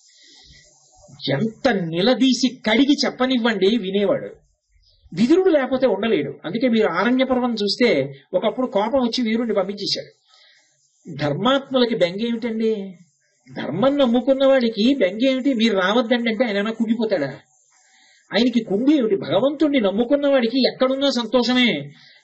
ఎంత నిలదీసి కడిగి చెప్పనివ్వండి వినేవాడు. విదురుడు లేకపోతే ఉండలేడు. అందుకే మీరు ఆరణ్య పర్వం చూస్తే ఒకప్పుడు కోపం వచ్చి వీరుడిని పంపించేశాడు. ధర్మాత్ములకి బెంగ ఏమిటండి? ధర్మం నమ్ముకున్న వాడికి బెంగ ఏమిటి? మీరు రావద్దండి అంటే ఆయన కుంగిపోతాడా? ఆయనకి కుంగి ఏమిటి? భగవంతుణ్ణి నమ్ముకున్న వాడికి ఎక్కడున్నా సంతోషమే.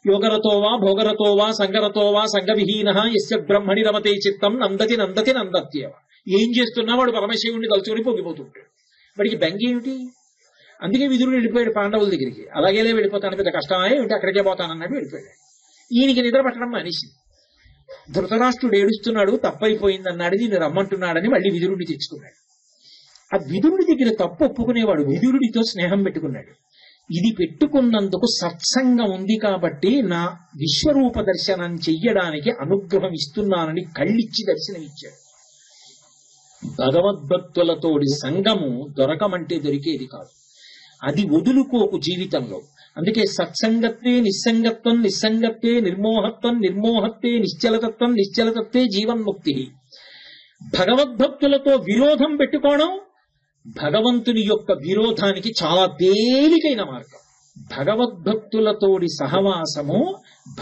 యోగరతోవా భోగరతోవా సంగరతోవా సంగవిహీన యస్య బ్రహ్మణి రమతే చిత్తం నందతి నందతి నందత్యేవ. ఏం చేస్తున్నా వాడు పరమశివుణ్ణి తలుచుకుని పొంగిపోతుంటాడు. వాడికి బెంగ ఏమిటి? అందుకే విదురుడు వెళ్ళిపోయాడు పాండవుల దగ్గరికి. అలాగేలే వెళ్ళిపోతాను, పెద్ద కష్టమే ఏమిటి, అక్కడికే పోతానన్నట్టు వెళ్ళిపోయాడు. ఈయనకి నిద్ర పట్టడం మానేసింది. ధృతరాష్ట్రుడు ఏడుస్తున్నాడు, తప్పైపోయిందన్నాడు, దీన్ని రమ్మంటున్నాడని మళ్ళీ విదురుడిని తెచ్చుకున్నాడు. ఆ విదురుడి దగ్గర తప్పు ఒప్పుకునేవాడు, విదురుడితో స్నేహం పెట్టుకున్నాడు. ఇది పెట్టుకున్నందుకు సత్సంగం ఉంది కాబట్టి నా విశ్వరూప దర్శనం చెయ్యడానికి అనుగ్రహం ఇస్తున్నానని కళ్ళిచ్చి దర్శనమిచ్చాడు. భగవద్భక్తులతోడి సంగము దొరకమంటే దొరికేది కాదు. అది వదులుకోకు జీవితంలో. అందుకే సత్సంగత్వే నిస్సంగత్వం, నిస్సంగత్వే నిర్మోహత్వం, నిర్మోహత్వే నిశ్చలతత్వం, నిశ్చలతత్వే జీవన్ముక్తి. భగవద్భక్తులతో విరోధం పెట్టుకోవడం భగవంతుని యొక్క విరోధానికి చాలా తేలికైన మార్గం. భగవద్భక్తులతోడి సహవాసము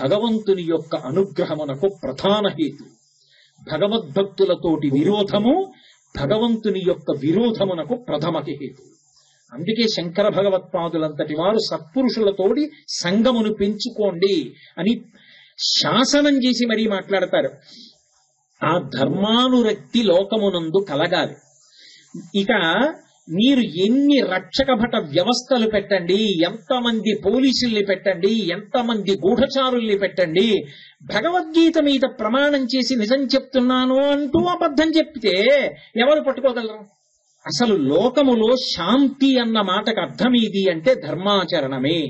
భగవంతుని యొక్క అనుగ్రహమునకు ప్రధాన హేతు. భగవద్భక్తులతోటి విరోధము భగవంతుని యొక్క విరోధమునకు ప్రథమ హేతు. అందుకే శంకర భగవత్పాదులంతటి వారు సత్పురుషులతోటి సంగమును పెంచుకోండి అని శాసనం చేసి మరీ మాట్లాడతారు. ఆ ధర్మానురక్తి లోకమునందు కలగాలి. ఇక మీరు ఎన్ని రక్షక భట వ్యవస్థలు పెట్టండి, ఎంతమంది పోలీసుల్ని పెట్టండి, ఎంతమంది గూఢచారుల్ని పెట్టండి, భగవద్గీత మీద ప్రమాణం చేసి నిజం చెప్తున్నాను అంటూ అబద్ధం చెప్తే ఎవరు పట్టుకోగలరు? అసలు లోకములో శాంతి అన్న మాటకు అర్థం ఇది అంటే ధర్మాచరణమే.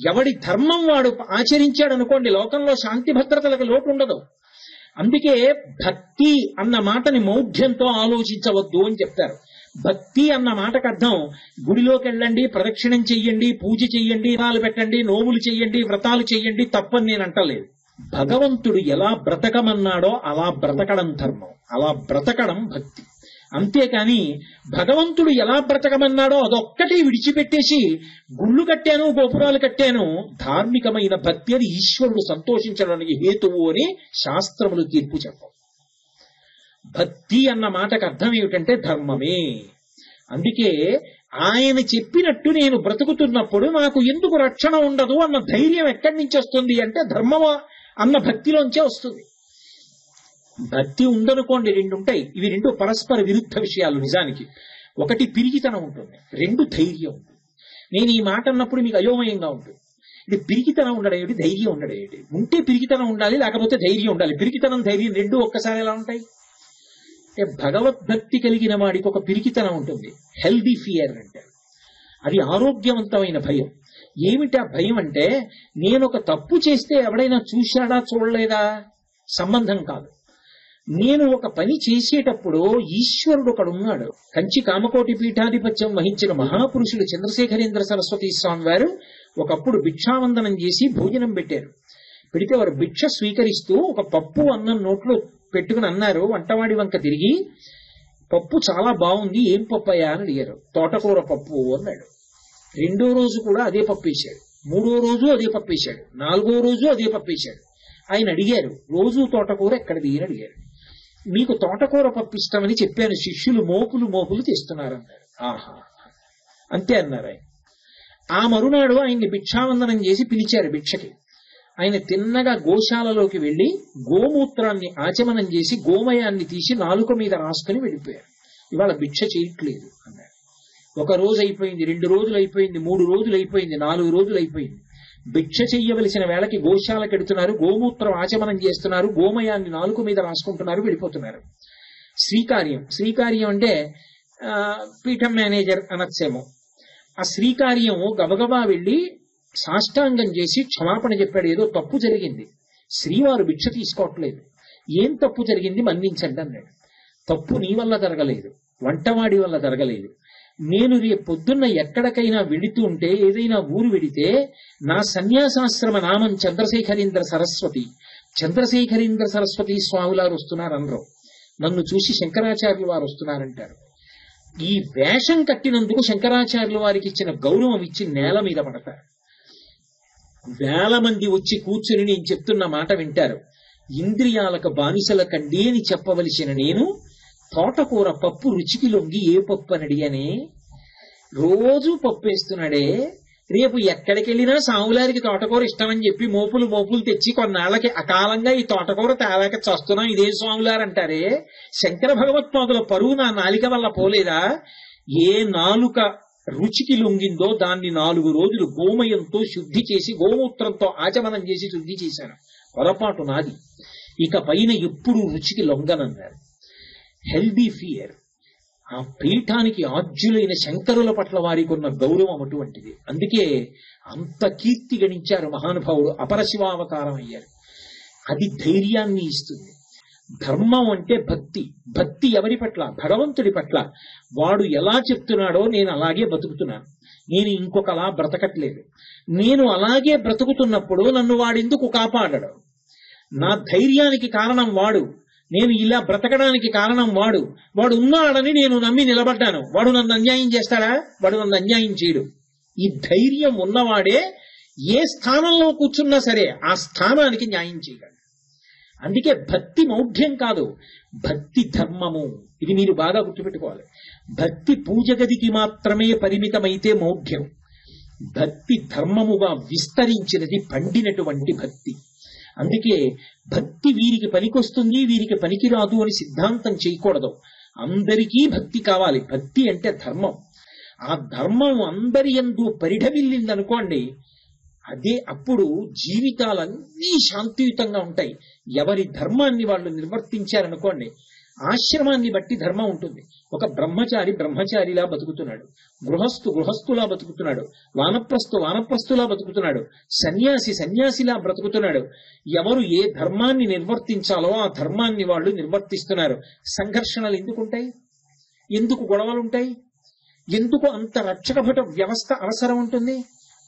ఎవడి ధర్మం వాడు ఆచరించాడు అనుకోండి, లోకంలో శాంతి భద్రతలకు లోటు ఉండదు. అందుకే భక్తి అన్న మాటని మౌఢ్యంతో ఆలోచించవద్దు అని చెప్తారు. భక్తి అన్న మాటకు అర్థం గుడిలోకి వెళ్ళండి, ప్రదక్షిణం చెయ్యండి, పూజ చెయ్యండి, నాలు పెట్టండి, నోములు చెయ్యండి, వ్రతాలు చెయ్యండి, తప్పని నేను అంటలేదు. భగవంతుడు ఎలా బ్రతకమన్నాడో అలా బ్రతకడం ధర్మం, అలా బ్రతకడం భక్తి. అంతేకాని భగవంతుడు ఎలా బ్రతకమన్నాడో అదొక్కటి విడిచిపెట్టేసి గుళ్ళు కట్టాను, గోపురాలు కట్టాను, ధార్మికమైన భక్తి అది ఈశ్వరుడు సంతోషించడానికి హేతువు అని శాస్త్రములు తీర్పు చెప్పవు. భక్తి అన్న మాటకు అర్థం ఏమిటంటే ధర్మమే. అందుకే ఆయన చెప్పినట్టు నేను బ్రతుకుతున్నప్పుడు నాకు ఎందుకు రక్షణ ఉండదు అన్న ధైర్యం ఎక్కడి నుంచి వస్తుంది అంటే ధర్మమా అన్న భక్తిలోంచే వస్తుంది. భక్తి ఉందనుకోండి, రెండు ఉంటాయి. ఇవి రెండు పరస్పర విరుద్ధ విషయాలు. నిజానికి ఒకటి పిరిగితనం ఉంటుంది, రెండు ధైర్యం ఉంటుంది. నేను ఈ మాట అన్నప్పుడు మీకు అయోమయంగా ఉంటుంది. ఇది పిరిగితనం ఉండడం ఏమిటి, ధైర్యం ఉండడం ఏమిటి? ఉంటే పిరిగితనం ఉండాలి, లేకపోతే ధైర్యం ఉండాలి. పిరిగితనం ధైర్యం రెండు ఒక్కసారి ఎలా ఉంటాయి? భగవద్భక్తి కలిగిన వాడికి ఒక పిరికితనం ఉంటుంది, హెల్దీ ఫియర్ అంటారు. అది ఆరోగ్యవంతమైన భయం. ఏమిటా భయం అంటే, నేను ఒక తప్పు చేస్తే ఎవడైనా చూశాడా చూడలేదా సంబంధం కాదు. నేను ఒక పని చేసేటప్పుడు ఈశ్వరుడు ఒకడున్నాడు. కంచి కామకోటి పీఠాధిపత్యం వహించిన మహాపురుషులు చంద్రశేఖరేంద్ర సరస్వతి స్వామి వారు ఒకప్పుడు భిక్షావందనం చేసి భోజనం పెట్టారు. పెడితే వారు భిక్ష స్వీకరిస్తూ ఒక పప్పు అన్నం నోట్లో పెట్టుకుని అన్నారు. వంటవాడి వంక తిరిగి, పప్పు చాలా బాగుంది, ఏం పప్పు అయ్యా అని అడిగారు. తోటకూర పప్పు అన్నాడు. రెండో రోజు కూడా అదే పప్పు వేశాడు, మూడో రోజు అదే పప్పు వేశాడు, నాలుగో రోజు అదే పప్పు వేశాడు. ఆయన అడిగారు, రోజు తోటకూర ఎక్కడిది అని అడిగారు. మీకు తోటకూర పప్పు ఇష్టమని చెప్పాను, శిష్యులు మోపులు మోపులు తెస్తున్నారు అన్నారు. ఆహా అంతే అన్నారు ఆయన. ఆ మరునాడు ఆయన్ని భిక్షావందనం చేసి పిలిచారు భిక్షకి. ఆయన తిన్నగా గోశాలలోకి వెళ్లి గోమూత్రాన్ని ఆచమనం చేసి గోమయాన్ని తీసి నాలుక మీద రాసుకుని వెళ్ళిపోయారు. ఇవాళ భిక్ష చేయట్లేదు అన్నారు. ఒక రోజు అయిపోయింది, 2 రోజులు అయిపోయింది, 3 రోజులు అయిపోయింది, 4 రోజులు అయిపోయింది. భిక్ష చెయ్యవలసిన వేళకి గోశాలకు ఎడుతున్నారు, గోమూత్రం ఆచమనం చేస్తున్నారు, గోమయాన్ని నాలుక మీద రాసుకుంటున్నారు, వెళ్ళిపోతున్నారు. శ్రీకార్యం అంటే పీఠం మేనేజర్ అనొచ్చేమో. ఆ శ్రీకార్యం గబగబా వెళ్లి సాష్టాంగం చేసి క్షమాపణ చెప్పాడు. ఏదో తప్పు జరిగింది, శ్రీవారు భిక్ష తీసుకోవట్లేదు, ఏం తప్పు జరిగింది మన్నించండి అన్నాడు. తప్పు నీ వల్ల జరగలేదు, వంటవాడి వల్ల జరగలేదు. నేను రేపు పొద్దున్న ఎక్కడికైనా వెళుతూ ఉంటే, ఏదైనా ఊరు వెడితే, నా సన్యాసాశ్రమ నామం చంద్రశేఖరేంద్ర సరస్వతి, చంద్రశేఖరేంద్ర సరస్వతి స్వాములారు వస్తున్నారనరు. నన్ను చూసి శంకరాచార్యులు వారు వస్తున్నారంటారు. ఈ వేషం కట్టినందుకు శంకరాచార్యుల వారికి ఇచ్చిన గౌరవం ఇచ్చి నేల మీద పడతారు. వేల మంది వచ్చి కూర్చుని నేను చెప్తున్న మాట వింటారు. ఇంద్రియాలకు బానిసల కండి అని చెప్పవలసిన నేను తోటకూర పప్పు రుచికి లొంగి ఏ పప్పు అని అడిగానే, రోజు పప్పు వేస్తున్నాడే, రేపు ఎక్కడికి వెళ్ళినా సాములారికి తోటకూర ఇష్టమని చెప్పి మోపులు తెచ్చి కొన్నాళ్ళకి అకాలంగా ఈ తోటకూర తేలాక చస్తున్నాం, ఇదే స్వాములారు అంటారే. శంకర భగవత్పాదుల పరువు నా నాలిక వల్ల పోలేదా? ఏ నాలుక రుచికి లొంగిందో దాన్ని 4 రోజులు గోమయంతో శుద్ధి చేసి, గోమూత్రంతో ఆచమనం చేసి శుద్ధి చేశాను. పొరపాటు నాది. ఇక పైన ఎప్పుడు రుచికి లొంగనన్నారు. Healthy fear. ఆ పీఠానికి ఆజ్యులైన శంకరుల పట్ల వారికి ఉన్న గౌరవం అటువంటిది. అందుకే అంత కీర్తి గణించారు మహానుభావుడు, అపరశివావతారం అయ్యారు. అది ధైర్యాన్ని ఇస్తుంది. ధర్మం అంటే భక్తి. భక్తి ఎవరి పట్ల? భగవంతుడి పట్ల. వాడు ఎలా చెప్తున్నాడో నేను అలాగే బతుకుతున్నాను, నేను ఇంకొకలా బ్రతకట్లేదు. నేను అలాగే బ్రతుకుతున్నప్పుడు నన్ను వాడెందుకు కాపాడడు? నా ధైర్యానికి కారణం వాడు, నేను ఇలా బ్రతకడానికి కారణం వాడు. వాడు ఉన్నాడని నేను నమ్మి నిలబడ్డాను. వాడు నన్ను అన్యాయం చేస్తాడా? వాడు నన్ను అన్యాయం చేయడు. ఈ ధైర్యం ఉన్నవాడే ఏ స్థానంలో కూర్చున్నా సరే ఆ స్థానానికి న్యాయం చేయగలడు. అందుకే భక్తి మౌఢ్యం కాదు, భక్తి ధర్మము. ఇది మీరు బాగా గుర్తుపెట్టుకోవాలి. భక్తి పూజ గదికి మాత్రమే పరిమితమైతే మౌఢ్యం. భక్తి ధర్మముగా విస్తరించినది పండినటువంటి భక్తి. అందుకే భక్తి వీరికి పనికొస్తుంది, వీరికి పనికిరాదు అని సిద్ధాంతం చేయకూడదు. అందరికీ భక్తి కావాలి. భక్తి అంటే ధర్మం. ఆ ధర్మం అందరి యందు పరిఢవిల్లిందనుకోండి, అదే అప్పుడు జీవితాలన్నీ శాంతియుతంగా ఉంటాయి. ఎవరి ధర్మాన్ని వాళ్ళు నిర్వర్తించారనుకోండి, ఆశ్రమాన్ని బట్టి ధర్మం ఉంటుంది. ఒక బ్రహ్మచారి బ్రహ్మచారిలా బతుకుతున్నాడు, గృహస్థులా బతుకుతున్నాడు, వానప్రస్థులా బతుకుతున్నాడు, సన్యాసి సన్యాసిలా బ్రతుకుతున్నాడు. ఎవరు ఏ ధర్మాన్ని నిర్వర్తించాలో ఆ ధర్మాన్ని వాళ్ళు నిర్వర్తిస్తున్నారు. సంఘర్షణలు ఎందుకుంటాయి? ఎందుకు గొడవలుంటాయి? ఎందుకు అంత రక్షకభట వ్యవస్థ అవసరం ఉంటుంది?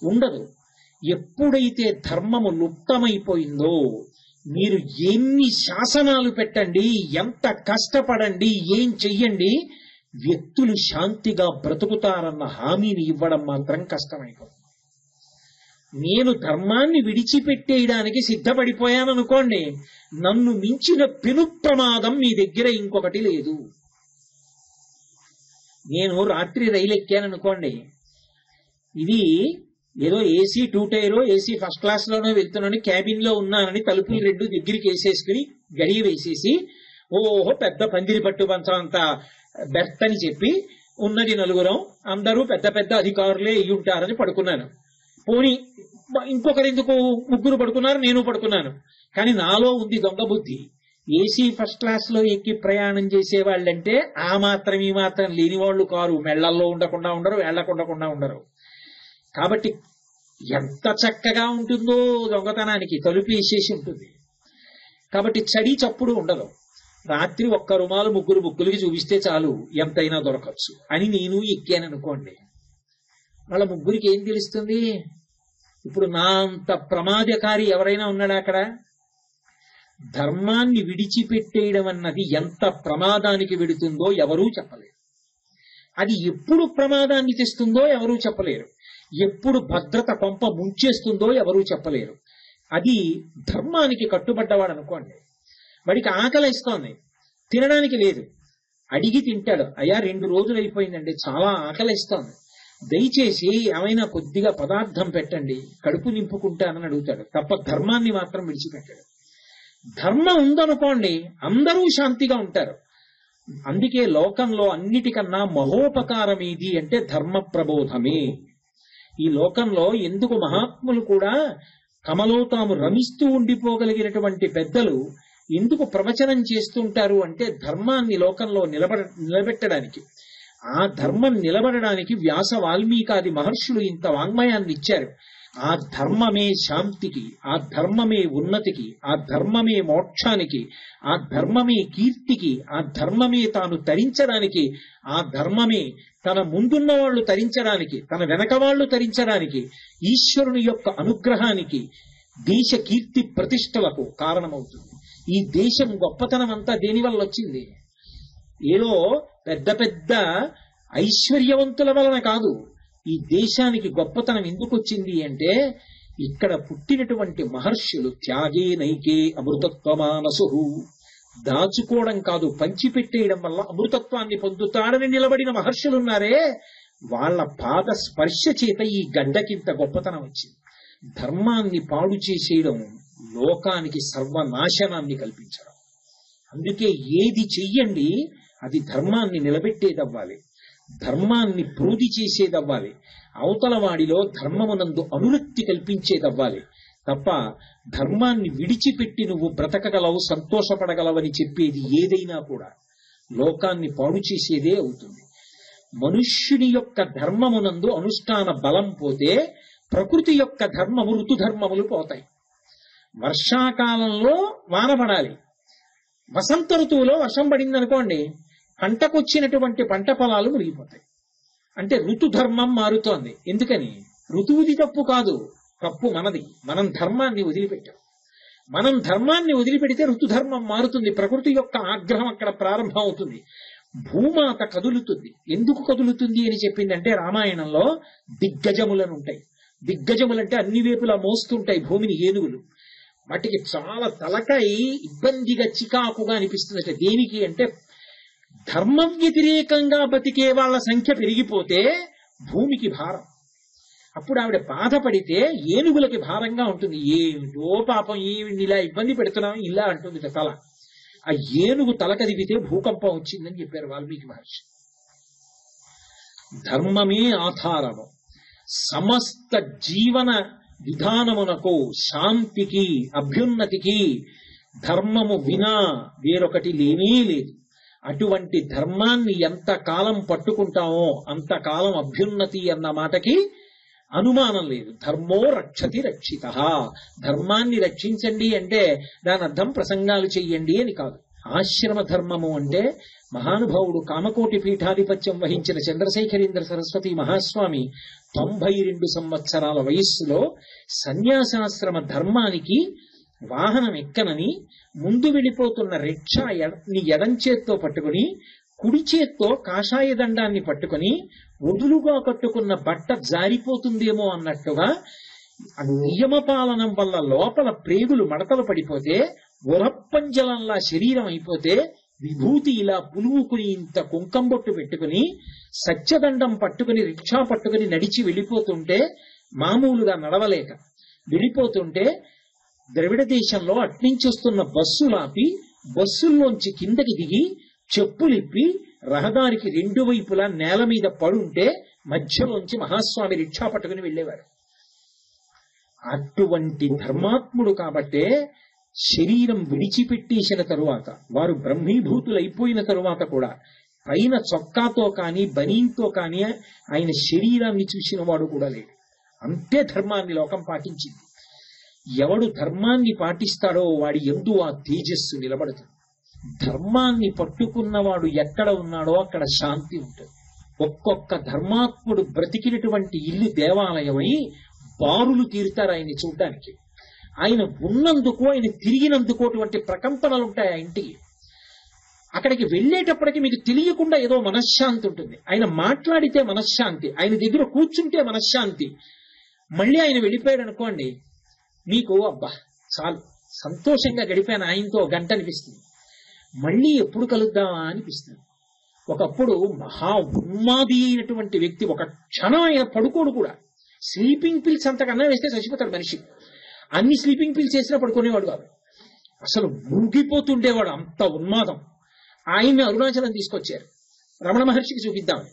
ఉండదు. ఎప్పుడైతే ధర్మము లుప్తమైపోయిందో, మీరు ఎన్ని శాసనాలు పెట్టండి, ఎంత కష్టపడండి, ఏం చెయ్యండి, వ్యక్తులు శాంతిగా బ్రతుకుతారన్న హామీని ఇవ్వడం మాత్రం కష్టమైపోతుంది. నేను ధర్మాన్ని విడిచిపెట్టేయడానికి సిద్ధపడిపోయాననుకోండి, నన్ను మించిన పెను ప్రమాదం మీ దగ్గర ఇంకొకటి లేదు. నేను రాత్రి రైలు ఎక్కాననుకోండి, ఇది ఏదో ఏసీ 2 టైరో ఏసీ ఫస్ట్ క్లాస్ లోనో వెళ్తున్నాను, క్యాబిన్ లో ఉన్నానని తలుపులు 2 దగ్గరికి వేసేసుకుని గడియ వేసేసి, ఓహో పెద్ద పందిరి పట్టు పంచంత బెర్త్ అని చెప్పి, ఉన్నది 4, అందరూ పెద్ద పెద్ద అధికారులే అయ్యి ఉంటారని పడుకున్నాను. పోనీ ఇంకొకరు ఎందుకు 3 పడుకున్నారు, నేను పడుకున్నాను. కానీ నాలో ఉంది దొంగ బుద్ధి. ఏసీ ఫస్ట్ క్లాస్ లో ఎక్కి ప్రయాణం చేసేవాళ్ళంటే ఆ మాత్రం ఈ మాత్రం లేని వాళ్ళు కారు. మెళ్లల్లో ఉండకుండా ఉండరు, వేళ్లకుండకుండా ఉండరు. కాబట్టి ఎంత చక్కగా ఉంటుందో దొంగతనానికి, తలుపు వేసేసి ఉంటుంది. కాబట్టి చడి చప్పుడు ఉండదు. రాత్రి 1 రుమాలు 3 బుక్కులకి చూపిస్తే చాలు, ఎంతైనా దొరకచ్చు అని నేను ఎక్కాననుకోండి. వాళ్ళ 3కి ఏం తెలుస్తుంది? ఇప్పుడు నా అంత ప్రమాదకారి ఎవరైనా ఉన్నాడా అక్కడ? ధర్మాన్ని విడిచిపెట్టేయడం అన్నది ఎంత ప్రమాదానికి వెడుతుందో ఎవరూ చెప్పలేరు. అది ఎప్పుడు ప్రమాదాన్ని తెస్తుందో ఎవరూ చెప్పలేరు. ఎప్పుడు భద్రత కొంప ముంచేస్తుందో ఎవరూ చెప్పలేరు. అది ధర్మానికి కట్టుబడ్డవాడు అనుకోండి, వాడికి ఆకలిస్తోంది, తినడానికి లేదు, అడిగి తింటాడు. అయ్యా 2 రోజులు అయిపోయిందండి, చాలా ఆకలిస్తోంది, దయచేసి ఏమైనా కొద్దిగా పదార్థం పెట్టండి, కడుపు నింపుకుంటానని అడుగుతాడు తప్ప ధర్మాన్ని మాత్రం విడిచిపెట్టాడు. ధర్మం ఉందనుకోండి అందరూ శాంతిగా ఉంటారు. అందుకే లోకంలో అన్నిటికన్నా మహోపకారం ఏది అంటే ధర్మ ప్రబోధమే. ఈ లోకంలో ఎందుకు మహాత్ములు కూడా తమలో తాము రమిస్తూ ఉండిపోగలిగినటువంటి పెద్దలు ఎందుకు ప్రవచనం చేస్తుంటారు అంటే ధర్మాన్ని లోకంలో నిలబెట్టడానికి. ఆ ధర్మం నిలబడడానికి వ్యాస వాల్మీకాది మహర్షులు ఇంత వాంగ్మయాన్ని ఇచ్చారు. ఆ ధర్మమే శాంతికి, ఆ ధర్మమే ఉన్నతికి, ఆ ధర్మమే మోక్షానికి, ఆ ధర్మమే కీర్తికి, ఆ ధర్మమే తాను తరించడానికి, ఆ ధర్మమే తన ముందున్న వాళ్ళు తరించడానికి, తన వెనక వాళ్ళు తరించడానికి, ఈశ్వరుని యొక్క అనుగ్రహానికి, దేశ కీర్తి ప్రతిష్టలకు కారణమవుతుంది. ఈ దేశం గొప్పతనం అంతా దేనివల్ల వచ్చింది? ఏదో పెద్ద పెద్ద ఐశ్వర్యవంతుల వలన కాదు. ఈ దేశానికి గొప్పతనం ఎందుకు వచ్చింది అంటే, ఇక్కడ పుట్టినటువంటి మహర్షులు త్యాగే నైకే అమృతత్వమానసు, దాచుకోవడం కాదు పంచిపెట్టేయడం వల్ల అమృతత్వాన్ని పొందుతాడని నిలబడిన మహర్షులున్నారే, వాళ్ళ పాద స్పర్శ చేత ఈ గడ్డకింత గొప్పతనం వచ్చింది. ధర్మాన్ని పాడు చేసేయడం లోకానికి సర్వనాశనాన్ని కల్పించడం. అందుకే ఏది చెయ్యండి అది ధర్మాన్ని నిలబెట్టేదవ్వాలి, ధర్మాన్ని ప్రోధి చేసేదవ్వాలి, అవతల వాడిలో ధర్మమునందు అనురక్తి కల్పించేదవ్వాలి తప్ప ధర్మాన్ని విడిచిపెట్టి నువ్వు బ్రతకగలవు, సంతోషపడగలవని చెప్పేది ఏదైనా కూడా లోకాన్ని పాడు చేసేదే అవుతుంది. మనుష్యుని యొక్క ధర్మమునందు అనుష్ఠాన బలం పోతే ప్రకృతి యొక్క ధర్మము, ఋతుధర్మములు పోతాయి. వర్షాకాలంలో వాన పడాలి, వసంత ఋతువులో వర్షం పడింది అనుకోండి, పంటకొచ్చినటువంటి పంట పొలాలు మునిగిపోతాయి. అంటే ఋతుధర్మం మారుతోంది. ఎందుకని? ఋతువుది తప్పు కాదు, తప్పు మనది. మనం ధర్మాన్ని వదిలిపెట్టాం. మనం ధర్మాన్ని వదిలిపెడితే ఋతుధర్మం మారుతుంది, ప్రకృతి యొక్క ఆగ్రహం అక్కడ ప్రారంభం అవుతుంది. భూమాత కదులుతుంది. ఎందుకు కదులుతుంది అని చెప్పిందంటే, రామాయణంలో దిగ్గజములను ఉంటాయి. దిగ్గజములంటే అన్ని వైపులా మోస్తుంటాయి భూమిని ఏనుగులు. వాటికి చాలా తలకాయ ఇబ్బందిగా చికాకుగా అనిపిస్తుంది. దేనికి అంటే, ధర్మ వ్యతిరేకంగా బతికే వాళ్ళ సంఖ్య పెరిగిపోతే భూమికి భారం. అప్పుడు ఆవిడ బాధపడితే ఏనుగులకి భారంగా ఉంటుంది. ఏమిటో పాపం ఈవిడ్ని ఇలా ఇబ్బంది పెడుతున్నాం ఇలా అంటుంది తల. ఆ ఏనుగు తల కదిపితే భూకంపం వచ్చిందని చెప్పారు వాల్మీకి మహర్షి. ధర్మమే ఆధారము. సమస్త జీవన విధానమునకు, శాంతికి, అభ్యున్నతికి ధర్మము వినా వేరొకటి లేనే లేదు. అటువంటి ధర్మాన్ని ఎంత కాలం పట్టుకుంటామో అంతకాలం అభ్యున్నతి అన్న మాటకి అనుమానం లేదు. ధర్మో రక్షతి రక్షితః. ధర్మాన్ని రక్షించండి అంటే దాని అర్థం ప్రసంగాలు చెయ్యండి అని కాదు. ఆశ్రమ ధర్మము అంటే మహానుభావుడు కామకోటి పీఠాధిపత్యం వహించిన చంద్రశేఖరేంద్ర సరస్వతి మహాస్వామి 92 సంవత్సరాల వయస్సులో సన్యాసాశ్రమ ధర్మానికి వాహనం ఎక్కనని ముందు వెళ్ళిపోతున్న రిక్షాని ఎడం చేత్తో పట్టుకుని కుడి చేత్తో కాషాయ దండాన్ని పట్టుకుని వదులుగా కట్టుకున్న బట్ట జారిపోతుందేమో అన్నట్టుగా నియమపాలనం వల్ల లోపల ప్రేగులు మడతలు పడిపోతే ఉరప్పంజలంలా శరీరం అయిపోతే విభూతి ఇలా పులువుకుని ఇంత కుంకంబొట్టు పెట్టుకుని సత్యదండం పట్టుకుని రిక్షా పట్టుకుని నడిచి వెళ్ళిపోతుంటే, మామూలుగా నడవలేక వెళ్ళిపోతుంటే ద్రవిడ దేశంలో అట్నుంచి వస్తున్న బస్సులాపి బస్సుల్లోంచి కిందకి దిగి చెప్పులిప్పి రహదారికి రెండు వైపులా నేల మీద పడుంటే మధ్యలోంచి మహాస్వామి రిక్షా పట్టుకుని వెళ్ళేవారు. అటువంటి ధర్మాత్ముడు కాబట్టే శరీరం విడిచిపెట్టేసిన తరువాత, వారు బ్రహ్మీభూతులైపోయిన తరువాత కూడా పైన చొక్కాతో కానీ బనీన్తో కానీ ఆయన శరీరాన్ని చూసిన వాడు కూడా లేడు. అంతే ధర్మాన్ని లోకం పాటించింది. ఎవడు ధర్మాన్ని పాటిస్తాడో వాడి యందు ఆ తేజస్సు నిలబడుతుంది. ధర్మాన్ని పట్టుకున్నవాడు ఎక్కడ ఉన్నాడో అక్కడ శాంతి ఉంటుంది. ఒక్కొక్క ధర్మాత్ముడు బ్రతికినటువంటి ఇల్లు దేవాలయమై బారులు తీరుతారు ఆయన్ని చూడడానికి. ఆయన ఉన్నందుకు, ఆయన తిరిగినందుకు అటువంటి ప్రకంపనలు ఉంటాయి ఆ ఇంటికి. అక్కడికి వెళ్ళేటప్పటికి మీకు తెలియకుండా ఏదో మనశ్శాంతి ఉంటుంది. ఆయన మాట్లాడితే మనశ్శాంతి, ఆయన దగ్గర కూర్చుంటే మనశ్శాంతి. మళ్ళీ ఆయన వెళ్ళిపోయాడు అనుకోండి, మీకు అబ్బా చాలు సంతోషంగా గడిపాను ఆయనతో గంట అనిపిస్తుంది. మళ్ళీ ఎప్పుడు కలుద్దామా అనిపిస్తుంది. ఒకప్పుడు మహా ఉన్మాది అయినటువంటి వ్యక్తి ఒక క్షణం ఆయన పడుకోడు కూడా. స్లీపింగ్ పిల్స్ అంతకన్నా వేస్తే చచ్చిపోతాడు మనిషి. అన్ని స్లీపింగ్ పిల్స్ వేసినా పడుకునేవాడు కాదు, అసలు ఊగిపోతుండేవాడు, అంత ఉన్మాదం. ఆయన్ని అరుణాచలం తీసుకొచ్చారు రమణ మహర్షికి చూపిద్దామని.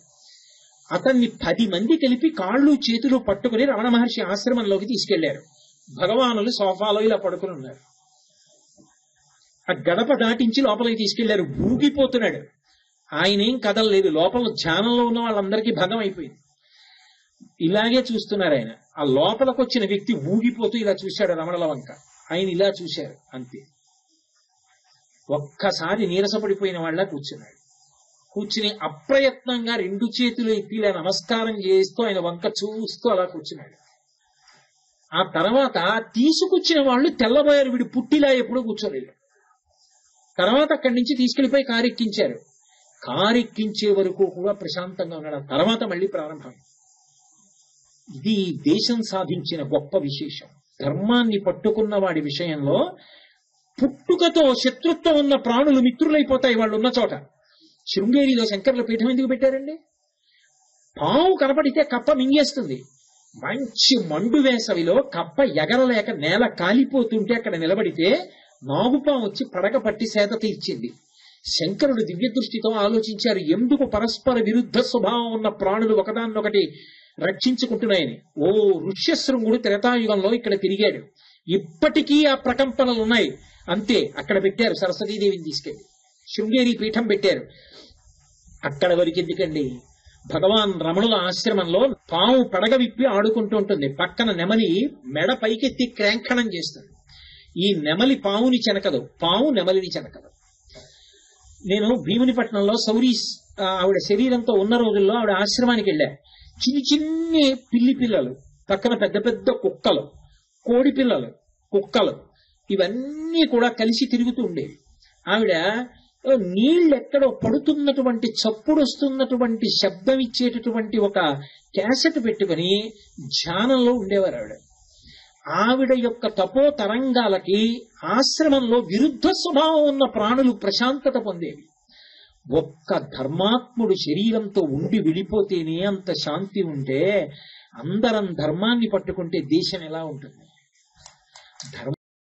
అతన్ని 10 మంది కలిపి కాళ్ళు చేతులు పట్టుకుని రమణ మహర్షి ఆశ్రమంలోకి తీసుకెళ్లారు. భగవానులు సోఫాలో ఇలా పడుకుని ఉన్నారు. ఆ గడప దాటించి లోపలికి తీసుకెళ్లారు. ఊగిపోతున్నాడు. ఆయనేం కదలలేదు. లోపల ధ్యానంలో ఉన్న వాళ్ళందరికీ భంగం అయిపోయింది. ఇలాగే చూస్తున్నారు ఆయన. ఆ లోపలికి వచ్చిన వ్యక్తి ఊగిపోతూ ఇలా చూశాడు రమణల వంక. ఆయన ఇలా చూశారు అంతే. ఒక్కసారి నీరసపడిపోయిన వాళ్ళ కూర్చున్నాడు. కూర్చుని అప్రయత్నంగా 2 చేతులు ఎత్తి ఇలా నమస్కారం చేస్తూ ఆయన వంక చూస్తూ అలా కూర్చున్నాడు. ఆ తర్వాత తీసుకొచ్చిన వాళ్ళు తెల్లబోయారు, వీడు పుట్టిలా ఎప్పుడూ కూర్చోలేదు. తర్వాత అక్కడి నుంచి తీసుకెళ్లిపోయి కారెక్కించారు. కారెక్కించే వరకు కూడా ప్రశాంతంగా ఉన్నాడు. తర్వాత మళ్ళీ ప్రారంభం. ఇది దేశం సాధించిన గొప్ప విశేషం. ధర్మాన్ని పట్టుకున్న వాడి విషయంలో పుట్టుకతో శత్రుత్వం ఉన్న ప్రాణులు మిత్రులైపోతాయి వాళ్ళు ఉన్న చోట. శృంగేరిలో శంకరుల పీఠం ఎందుకు పెట్టారండి? పావు కనపడితే కప్ప మింగేస్తుంది. మంచి మండు వేసవిలో కప్ప ఎగరలేక నేల కాలిపోతుంటే అక్కడ నిలబడితే నాగుపాము వచ్చి పడక పట్టి సేద తీర్చింది. శంకరుడు దివ్య దృష్టితో ఆలోచించారు, ఎందుకు పరస్పర విరుద్ధ స్వభావం ఉన్న ప్రాణులు ఒకదాన్నొకటి రక్షించుకుంటున్నాయని. ఓ ఋష్యశృంగుడు త్రేతాయుగంలో ఇక్కడ తిరిగాడు. ఇప్పటికీ ఆ ప్రకంపనలు ఉన్నాయి. అంతే, అక్కడ పెట్టారు సరస్వతీదేవిని తీసుకెళ్లి. శృంగేరి పీఠం పెట్టారు. అక్కడ వరకు ఎందుకండి? భగవాన్ రమణుల ఆశ్రమంలో పాము పడగ విప్పి ఆడుకుంటూ ఉంటుంది. పక్కన నెమలి మెడ పైకెత్తి క్రాంఖణం చేస్తుంది. ఈ నెమలి పావుని చెనకదు, పావు నెమలిని చెనకదు. నేను భీమునిపట్నంలో సౌరీ ఆవిడ శరీరంతో ఉన్న రోజుల్లో ఆవిడ ఆశ్రమానికి వెళ్ళా. చిన్ని చిన్ని పిల్లి పిల్లలు, పక్కన పెద్ద పెద్ద కుక్కలు, కోడి పిల్లలు, కుక్కలు, ఇవన్నీ కూడా కలిసి తిరుగుతూ ఉండేవి. ఆవిడ నీళ్ళు ఎక్కడో పడుతున్నటువంటి, చప్పుడు వస్తున్నటువంటి శబ్దం ఇచ్చేటటువంటి ఒక క్యాసెట్ పెట్టుకుని ధ్యానంలో ఉండేవారు ఆవిడ. ఆవిడ యొక్క తపో తరంగాలకి ఆశ్రమంలో విరుద్ధ స్వభావం ఉన్న ప్రాణులు ప్రశాంతత పొందేవి. ఒక్క ధర్మాత్ముడు శరీరంతో ఉండి విడిపోతేనే అంత శాంతి ఉంటే, అందరం ధర్మాన్ని పట్టుకుంటే దేశం ఎలా ఉంటుంది? ధర్మ